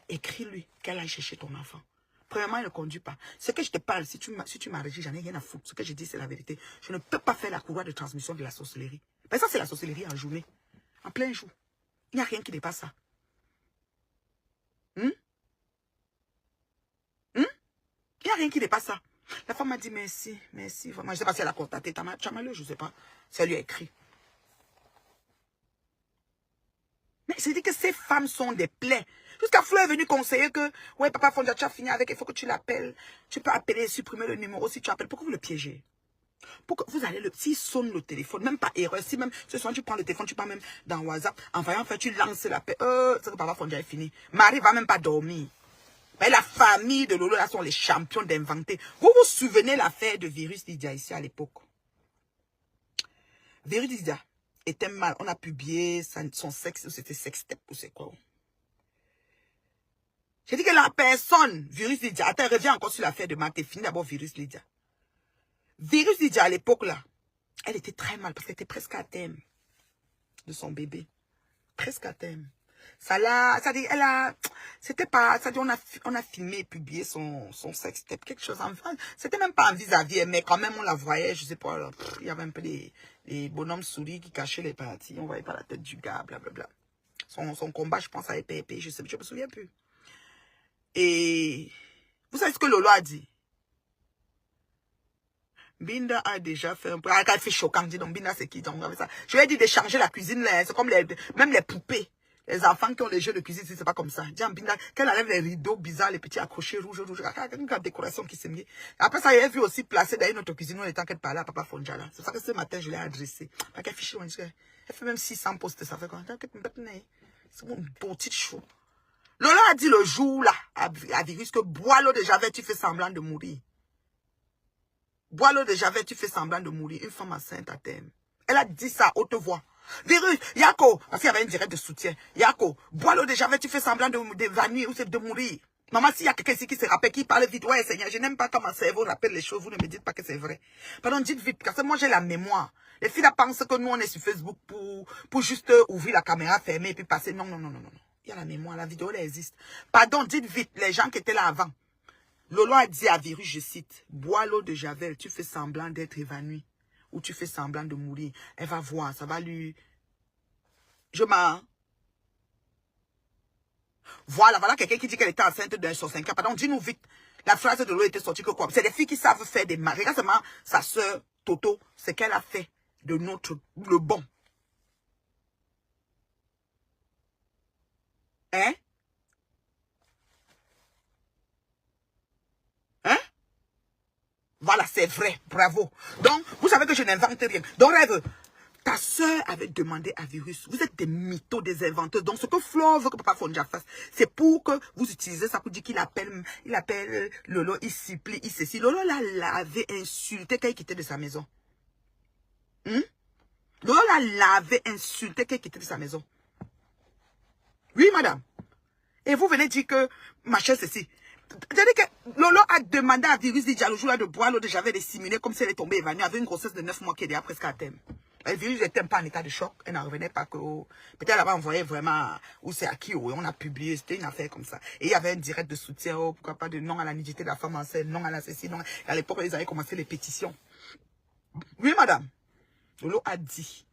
Écris-lui qu'elle aille chercher ton enfant. Premièrement, il ne conduit pas. Ce que je te parle, si tu m'as régi, j'en ai rien à foutre. Ce que je dis, c'est la vérité. Je ne peux pas faire la courroie de transmission de la sorcellerie. Mais ça, c'est la sorcellerie en journée. En plein jour. Il n'y a rien qui dépasse ça. Il n'y a rien qui dépasse ça. La femme m'a dit merci, merci. Vraiment, je ne sais pas si elle a contacté Tchamaleu, je ne sais pas. Si elle lui a écrit. Mais c'est dit que ces femmes sont des plaies. Jusqu'à Fleur est venu conseiller que, ouais, papa Fondia, tu as fini avec, il faut que tu l'appelles. Tu peux appeler, supprimer le numéro si tu appelles. Pourquoi vous le piégez? Pourquoi vous allez s'il sonne le téléphone, même pas erreur, si même ce soir tu prends le téléphone, tu pars même dans WhatsApp, en fait, tu lances l'appel. C'est que papa Fondia est fini. Marie va même pas dormir. Mais la famille de Lolo, là, sont les champions d'inventer. Vous vous souvenez l'affaire de Virus Lydia ici à l'époque? Virus Lydia était mal. On a publié son sexe, ou c'était sextape, ou c'est quoi? J'ai dit que la personne, Virus Lydia, attends, reviens encore sur l'affaire de Marc, t'es fini d'abord Virus Lydia. Virus Lydia, à l'époque, là, elle était très mal, parce qu'elle était presque à terme de son bébé. Presque à terme. Ça dit, elle a, c'était pas, ça dit, on a filmé et publié son sextape, quelque chose en face. C'était même pas en vis-à-vis, mais quand même, on la voyait, je sais pas, là, il y avait un peu des bonhommes souris qui cachaient les parties, on voyait pas la tête du gars, blablabla. Son combat, je pense, à épée, je me souviens plus. Et, vous savez ce que Lolo a dit? Binda a déjà fait un peu, elle fait choquant, dit donc, Binda c'est qui, donc, ça. Je lui ai dit de changer la cuisine, c'est comme même les poupées. Les enfants qui ont les jeux de cuisine, c'est pas comme ça. Qu'elle enlève les rideaux bizarres, les petits accrochés rouges, une décoration qui s'est mise. Après ça, il a vu aussi placer dans une autre cuisine, le temps qu'elle parlait à Papa Fondia là. C'est ça que ce matin, je l'ai adressé. Elle fait même 600 posts, ça fait quoi? C'est mon petit chou. Lola a dit le jour là, à Virus, que bois l'eau de Javel, tu fais semblant de mourir. Bois l'eau de Javel, tu fais semblant de mourir. Une femme enceinte à terme. Elle a dit ça à haute voix. Virus, Yako, parce qu'il y avait une direct de soutien. Yako, bois l'eau de Javel, tu fais semblant d'évanouir ou de mourir. Maman, s'il y a quelqu'un ici qui se rappelle, qui parle vite, ouais, Seigneur, je n'aime pas quand mon cerveau rappelle les choses, vous ne me dites pas que c'est vrai. Pardon, dites vite, parce que moi j'ai la mémoire. Les filles là pensent que nous on est sur Facebook pour juste ouvrir la caméra fermée et puis passer. Non, non, non, non, non. Il y a la mémoire, la vidéo elle existe. Pardon, dites vite, les gens qui étaient là avant. Lolo a dit à Virus, je cite, bois l'eau de Javel, tu fais semblant d'être évanoui. Ou tu fais semblant de mourir. Elle va voir, ça va lui... Voilà quelqu'un qui dit qu'elle était enceinte d'un sur 5 ans. Pardon, dis-nous vite. La phrase de Lolo était sortie que quoi? C'est des filles qui savent faire des maris. Regarde seulement sa soeur Toto, ce qu'elle a fait de le bon. Hein? Hein? Voilà, c'est vrai. Bravo. Donc, vous savez que je n'invente rien. Donc, rêve. Ta soeur avait demandé à Virus. Vous êtes des mythos, des inventeurs. Donc, ce que Flo veut que Papa Fondia fasse, c'est pour que vous utilisez ça pour dire qu'il appelle, Lolo, il supplie, il ceci. Lolo l'avait insulté quand il quittait de sa maison. Lolo l'avait insulté quand il quittait de sa maison. Oui, madame. Et vous venez dire que, machin, ceci. C'est-à-dire que Lolo a demandé à Virus Lydia le jour-là de boire l'eau de Javel et simuler comme si elle est tombée évanouie avec une grossesse de 9 mois qui est déjà presque à terme. Le Virus n'était pas en état de choc. Elle n'en revenait pas que... Peut-être elle avait envoyé vraiment où c'est à qui. On a publié. C'était une affaire comme ça. Et il y avait un direct de soutien. Pourquoi pas de non à la nudité de la femme enceinte, non à la ceci, non. À l'époque, ils avaient commencé les pétitions. Oui, madame. Lolo a dit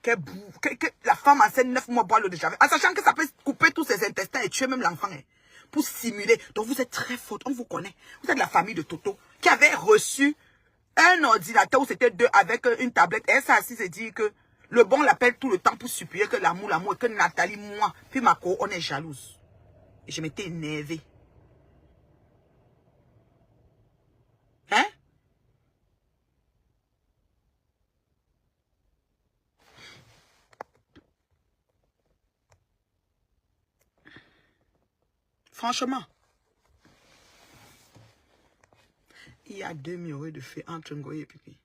que la femme enceinte 9 mois boit l'eau de Javel. En sachant que ça peut couper tous ses intestins et tuer même l'enfant. Pour simuler. Donc vous êtes très faute. On vous connaît. Vous êtes la famille de Toto qui avait reçu un ordinateur où c'était deux avec une tablette. Et ça aussi, c'est dire que le bon l'appelle tout le temps pour supplier que l'amour, et que Nathalie, moi, puis Marco, on est jalouse. Et je m'étais énervée. Hein? Franchement. Il y a 2000 euros de fait entre Ngoyi et Pipi.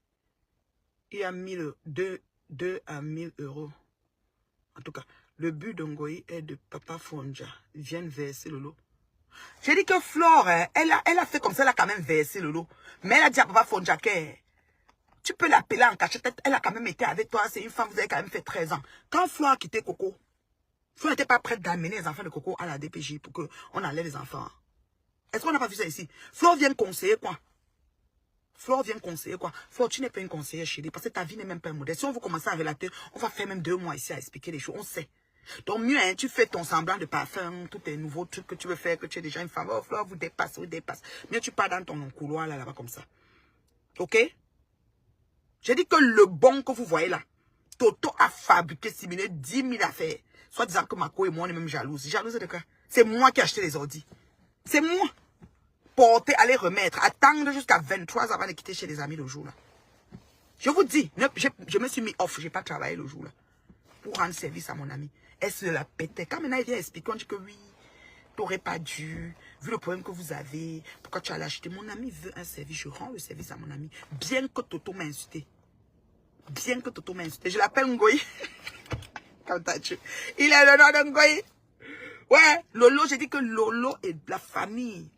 Il y a 2 à 1000 euros. En tout cas, le but de Ngoyi est de Papa Fondia. Ils viennent verser le lot. J'ai dit que Flore, elle a fait comme ça, elle a quand même versé le lot. Mais elle a dit à Papa Fondia que Tu peux l'appeler en cachette. Elle a quand même été avec toi. C'est une femme, vous avez quand même fait 13 ans. Quand Flo a quitté Coco, Flo n'était pas prête d'amener les enfants de Coco à la DPJ pour qu'on enlève les enfants. Est-ce qu'on n'a pas vu ça ici? Flo vient conseiller quoi? Flo vient conseiller quoi? Flo, tu n'es pas une conseillère chérie parce que ta vie n'est même pas un modèle. Si on veut commencer à relater, on va faire même 2 mois ici à expliquer les choses. On sait. Donc mieux, hein, tu fais ton semblant de parfum, tous tes nouveaux trucs que tu veux faire, que tu es déjà une femme. Oh, Flo, vous dépasse. Mieux tu pars dans ton couloir là-bas comme ça. Ok? J'ai dit que le bon que vous voyez là, Toto a fabriqué, simulé 10 000 affaires. Soit disant que Mako et moi, on est même jalouses. Jalouse de quoi? C'est moi qui ai acheté les ordis. C'est moi. Porter, aller remettre, attendre jusqu'à 23 avant de quitter chez les amis le jour là. Je vous dis, je me suis mis off, je n'ai pas travaillé le jour là. Pour rendre service à mon ami. Elle se la pétait. Quand maintenant il vient expliquer, on dit que oui, tu n'aurais pas dû, vu le problème que vous avez, pourquoi tu allais acheter. Mon ami veut un service, je rends le service à mon ami. Bien que Toto m'a insulté. Bien que Toto m'a insulté. Je l'appelle Ngoyi. Il est le nom de Ngoyi. Ouais, Lolo, j'ai dit que Lolo et la famille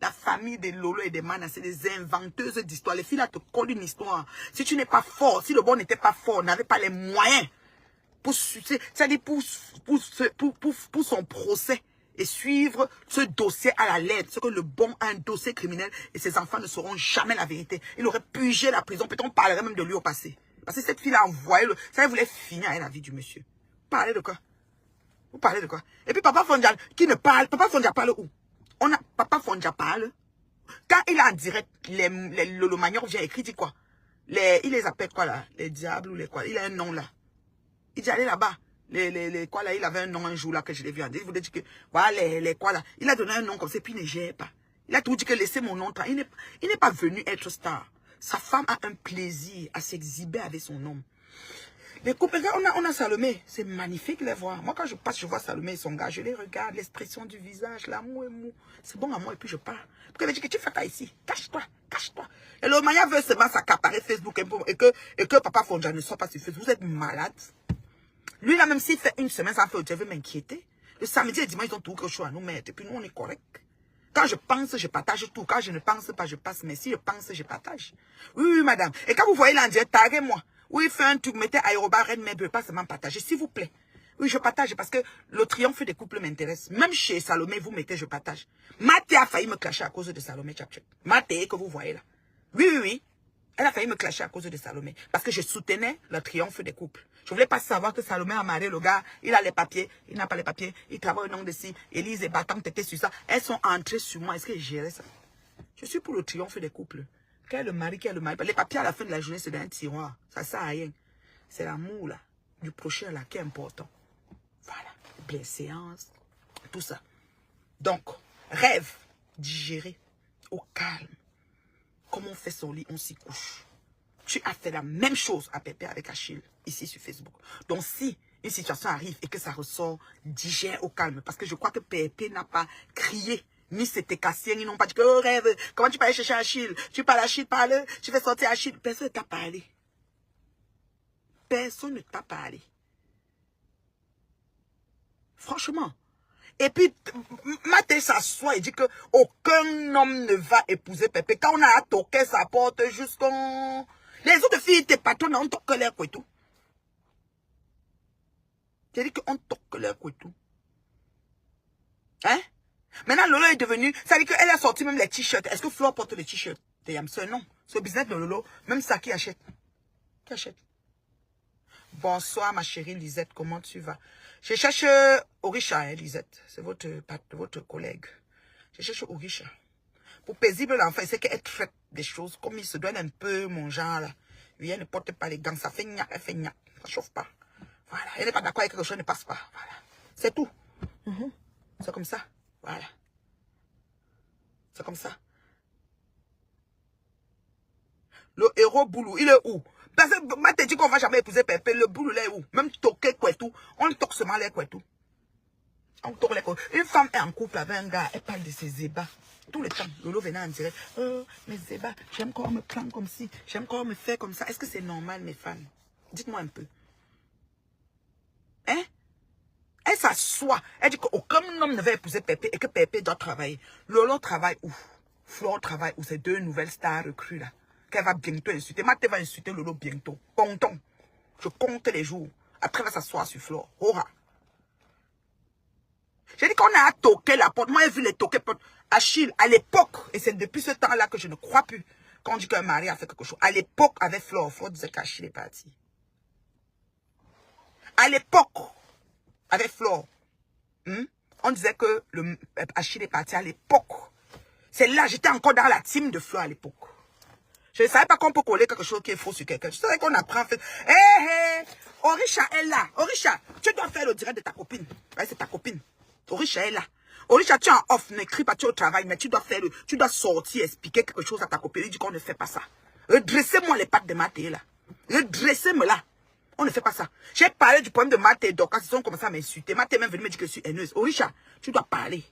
de Lolo et de Mana, c'est des inventeuses d'histoires. Les filles là te collent une histoire. Si tu n'es pas fort, si le bon n'était pas fort, n'avait pas les moyens pour, c'est-à-dire pour son procès et suivre ce dossier à la lettre, ce que le bon a un dossier criminel et ses enfants ne sauront jamais la vérité. Il aurait purgé la prison, peut-être on parlerait même de lui au passé. Parce que cette fille a envoyé, ça voulait finir avec la vie du monsieur. Parlez de quoi? Vous parlez de quoi? Et puis Papa Fondia qui ne parle. Papa Fondia parle où? Papa Fondia parle. Quand il est en direct, le Magnon vient écrire, dit quoi? Il les appelle quoi là? Les diables ou les quoi? Il a un nom là. Il dit allez là-bas. Les quoi là? Il avait un nom un jour là que je l'ai vu en dire. Il voulait dire que voilà les quoi là. Il a donné un nom comme ça puis il ne gère pas. Il a tout dit que laissez mon nom. Il n'est pas venu être star. Sa femme a un plaisir à s'exhiber avec son homme. Les couples, on a Salomé, c'est magnifique les voir. Moi quand je passe, je vois Salomé et son gars, je les regarde, l'expression du visage, l'amour et mou. C'est bon à moi et puis je pars. Parce qu'elle dit que tu fais quoi ici? Cache-toi, cache-toi. Et le mania veut seulement s'accaparer Facebook et que Papa Fonja ne soit pas sur Facebook. Vous êtes malade. Lui là même s'il fait une semaine, ça fait, je vais m'inquiéter. Le samedi et dimanche, ils ont tout quelque chose à nous mettre. Et puis nous on est correct. Quand je pense, je partage tout. Quand je ne pense pas, je passe. Mais si je pense, je partage. Oui, madame. Et quand vous voyez là, taguez-moi. Oui, fait un truc, mettez aérobar, reine, mais ne pas seulement partager, s'il vous plaît. Oui, je partage parce que le triomphe des couples m'intéresse. Même chez Salomé, vous mettez, je partage. Maté a failli me clasher à cause de Salomé Tchapchep. Maté, que vous voyez là. Oui. Elle a failli me clasher à cause de Salomé. Parce que je soutenais le triomphe des couples. Je voulais pas savoir que Salomé a marié le gars. Il a les papiers. Il n'a pas les papiers. Il travaille au nom de ci. Élise et Batam étaient sur ça. Elles sont entrées sur moi. Est-ce que je gérais ça? Je suis pour le triomphe des couples. Quel est le mari, quel est le mari? Les papiers à la fin de la journée, c'est dans un tiroir. Ça sert à rien. C'est l'amour là, du prochain là qui est important. Voilà. Bienséance, tout ça. Donc, rêve, digérer, au calme. Comme on fait son lit, on s'y couche. Tu as fait la même chose à Pépé avec Achille, ici sur Facebook. Donc, si une situation arrive et que ça ressort, digère au calme. Parce que je crois que Pépé n'a pas crié. Ni c'était cassé, ils n'ont pas dit que oh, rêve, comment tu peux aller chercher Achille? Tu parles Achille, parle, tu fais sortir Achille. Personne ne t'a parlé. Personne ne t'a parlé. Franchement. Et puis, Maté s'assoit et dit que aucun homme ne va épouser Pépé. Quand on a toqué sa porte jusqu'en... Les autres filles étaient patronnes, on toque leur quoi et tout. J'ai dit qu'on toque leur quoi et tout. Hein? Maintenant, Lolo est devenu... Ça veut dire qu'elle a sorti même les t-shirts. Est-ce que Flore porte les t-shirts de Yamse? Non. C'est le business de Lolo. Même ça, qui achète? Qui achète? Bonsoir, ma chérie Lisette. Comment tu vas? Je cherche Orisha, hein, Lisette. C'est votre collègue. Je cherche Orisha. Pour paisible l'enfant, c'est qu'elle traite des choses comme il se donne un peu, mon genre, là. Viens, ne porte pas les gants. Ça fait gnac, elle fait gnac. Ça chauffe pas. Voilà. Elle n'est pas d'accord avec quelque chose, ne passe pas. Voilà. C'est tout. C'est comme ça. Voilà. C'est comme ça. Le héros Boulou, il est où? Parce que moi, te dit qu'on va jamais épouser Pépé. Le Boulou, il est où? Même toquer quoi et tout. On toque seulement les quoi et tout. On toque les quoi. Une femme est en couple avec un gars, elle parle de ses ébats. Tout le temps, Lolo venait en direct. Oh, mes ébats, j'aime quand on me prend comme ci. J'aime quand on me fait comme ça. Est-ce que c'est normal, mes fans? Dites-moi un peu. Hein? Elle s'assoit. Elle dit qu'aucun homme ne va épouser Pépé et que Pépé doit travailler. Lolo travaille où? Flore travaille où? Ces deux nouvelles stars recrues là. qu'elle va bientôt insulter. Maté va insulter Lolo bientôt. Comptons. Je compte les jours. Après, elle va s'asseoir sur Flore. Aura. J'ai dit qu'on a toqué la porte. Moi, j'ai vu les toquer porte. Achille, à l'époque, et c'est depuis ce temps-là que je ne crois plus, quand on dit qu'un mari a fait quelque chose. À l'époque, avec Flore, Flore disait qu'Achille est parti. À l'époque, avec Flore, on disait que Achille est parti à l'époque. C'est là, j'étais encore dans la team de Flore à l'époque. Je ne savais pas qu'on peut coller quelque chose qui est faux sur quelqu'un. Je savais qu'on apprend. Hé, Orisha est là. Orisha, tu dois faire le direct de ta copine. Ouais, c'est ta copine. Orisha est là. Orisha, tu es en off, n'écris pas, tu es au travail, mais tu dois faire tu dois sortir, expliquer quelque chose à ta copine. Il dit qu'on ne fait pas ça. Redressez-moi les pattes de Maté là. Redressez-moi là. On ne fait pas ça. J'ai parlé du problème de Maté et Dorcas. Ils ont commencé à m'insulter. Maté est même venu me dire que je suis haineuse. Orisha, tu dois parler.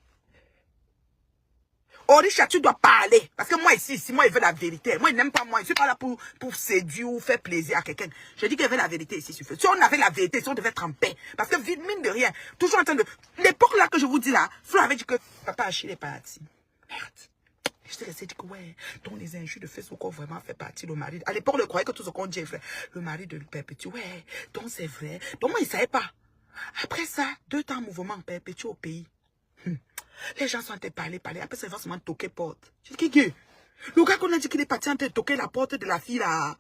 Orisha, tu dois parler. Parce que moi ici, moi, il veut la vérité. Moi, il n'aime pas moi. Je ne suis pas là pour séduire ou faire plaisir à quelqu'un. Je dis qu'il veut la vérité ici. Si on avait la vérité, si on devait être en paix. Parce que, mine de rien, toujours en train de... L'époque là que je vous dis là, Flo avait dit que papa Achille est parti. Merde. Je t'ai resté dit que ouais, donc les injures de Facebook ont vraiment fait partie le mari. À l'époque, on croyait que tout ce qu'on dit est vrai. Le mari de Perpétue, ouais, donc c'est vrai. Donc moi, il ne savait pas. Après ça, 2 temps mouvement Perpétue au pays. Les gens sont en train de parler. Après, ça va seulement toquer porte. J'ai dit, qui? Le gars qu'on a dit qu'il est parti en train de toquer la porte de la fille là.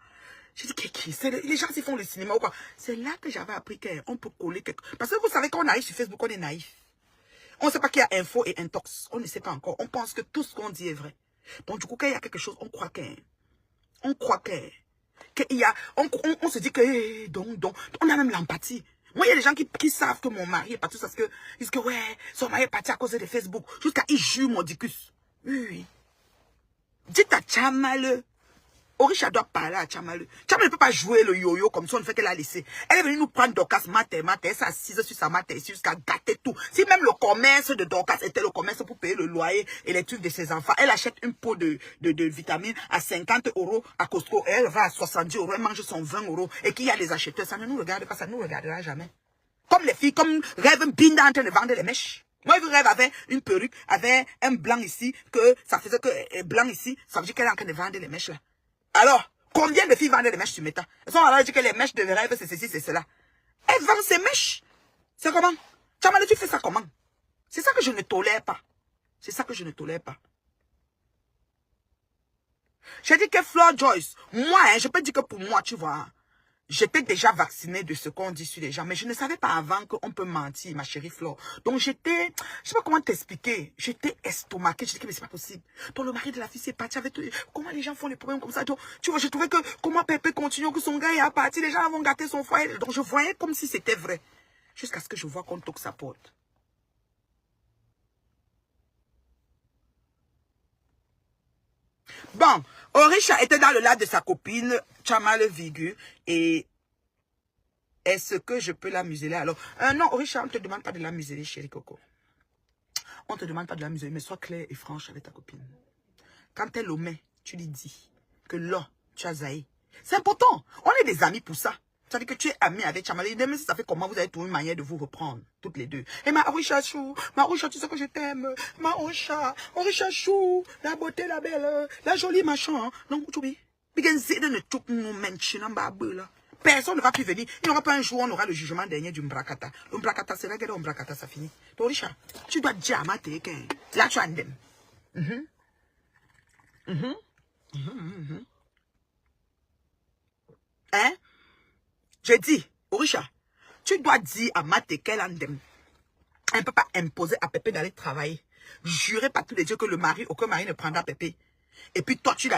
J'ai dit, qui? Les gens, ils font le cinéma ou quoi? C'est là que j'avais appris qu'on peut coller quelque... Parce que vous savez, quand on arrive sur Facebook, on est naïf. On ne sait pas qu'il y a info et intox. On ne sait pas encore. On pense que tout ce qu'on dit est vrai. Donc, du coup, quand il y a quelque chose, on croit qu'il y a... On se dit que... Donc, on a même l'empathie. Moi, il y a des gens qui savent que mon mari est parti parce que ils disent que ouais, son mari est parti à cause de Facebook. Jusqu'à ils jurent Mordicus. Oui. Dites à Tchamale. Orisha doit parler à Tchamale. Tchamale ne peut pas jouer le yo-yo comme ça, on ne fait qu'elle a laissé. Elle est venue nous prendre Dorcas matin, elle s'est assise sur sa matin ici jusqu'à gâter tout. Si même le commerce de Dorcas était le commerce pour payer le loyer et les trucs de ses enfants, elle achète une pot de vitamines à 50 € à Costco. Elle va à 70 €, elle mange son 20 € et qu'il y a des acheteurs. Ça ne nous regarde pas, ça ne nous regardera jamais. Comme les filles, comme rêve Binda en train de vendre les mèches. Moi, je rêve avec une perruque, avec un blanc ici, que ça faisait que blanc ici, ça veut dire qu'elle est en train de vendre les mèches là. Alors, combien de filles vendent les mèches sur Meta? Elles sont alors dit que les mèches de rêve, c'est ceci, c'est cela. Elles vendent ces mèches. C'est comment? Tchamale, tu fais ça comment? C'est ça que je ne tolère pas. C'est ça que je ne tolère pas. J'ai dit que Flore Joyce, moi, je peux dire que pour moi, tu vois, j'étais déjà vaccinée de ce qu'on dit sur les gens, mais je ne savais pas avant qu'on peut mentir, ma chérie Flore. Donc j'étais, je sais pas comment t'expliquer, j'étais estomaquée, je dis que mais c'est pas possible. Donc le mari de la fille s'est parti avec comment les gens font les problèmes comme ça. Donc, tu vois, je trouvais que comment Pépé continue, que son gars est parti, les gens vont gâter son foyer. Donc je voyais comme si c'était vrai. Jusqu'à ce que je vois qu'on toque sa porte. Bon, Orisha était dans le lat de sa copine, Tchamale Vigu, et est-ce que je peux la museler alors? Non, Orisha, on ne te demande pas de la museler, chérie Coco. On ne te demande pas de la museler, mais sois claire et franche avec ta copine. Quand elle omet, tu lui dis que là, tu as zaï. C'est important. On est des amis pour ça. Ça veut dire que tu es ami avec Tchamale. Même si ça fait comment, vous avez trouvé une manière de vous reprendre, toutes les deux. Et ma Orisha chou, tu sais que je t'aime. Ma Orisha chou, la beauté, la belle, la jolie machin. Non, tu vois. Personne ne va plus venir. Il n'y aura pas un jour, on aura le jugement dernier du Mbrakata. Le Mbrakata, c'est là que le Mbrakata, ça finit. Orisha, tu dois dire à ma tête. Là, tu as un dem. Hein? J'ai dit, Orisha, tu dois dire à Maté qu'elle en dem. Elle ne peut pas imposer à Pépé d'aller travailler. Jurer par tous les dieux que le mari, aucun mari ne prendra Pépé. Et puis toi, tu l'as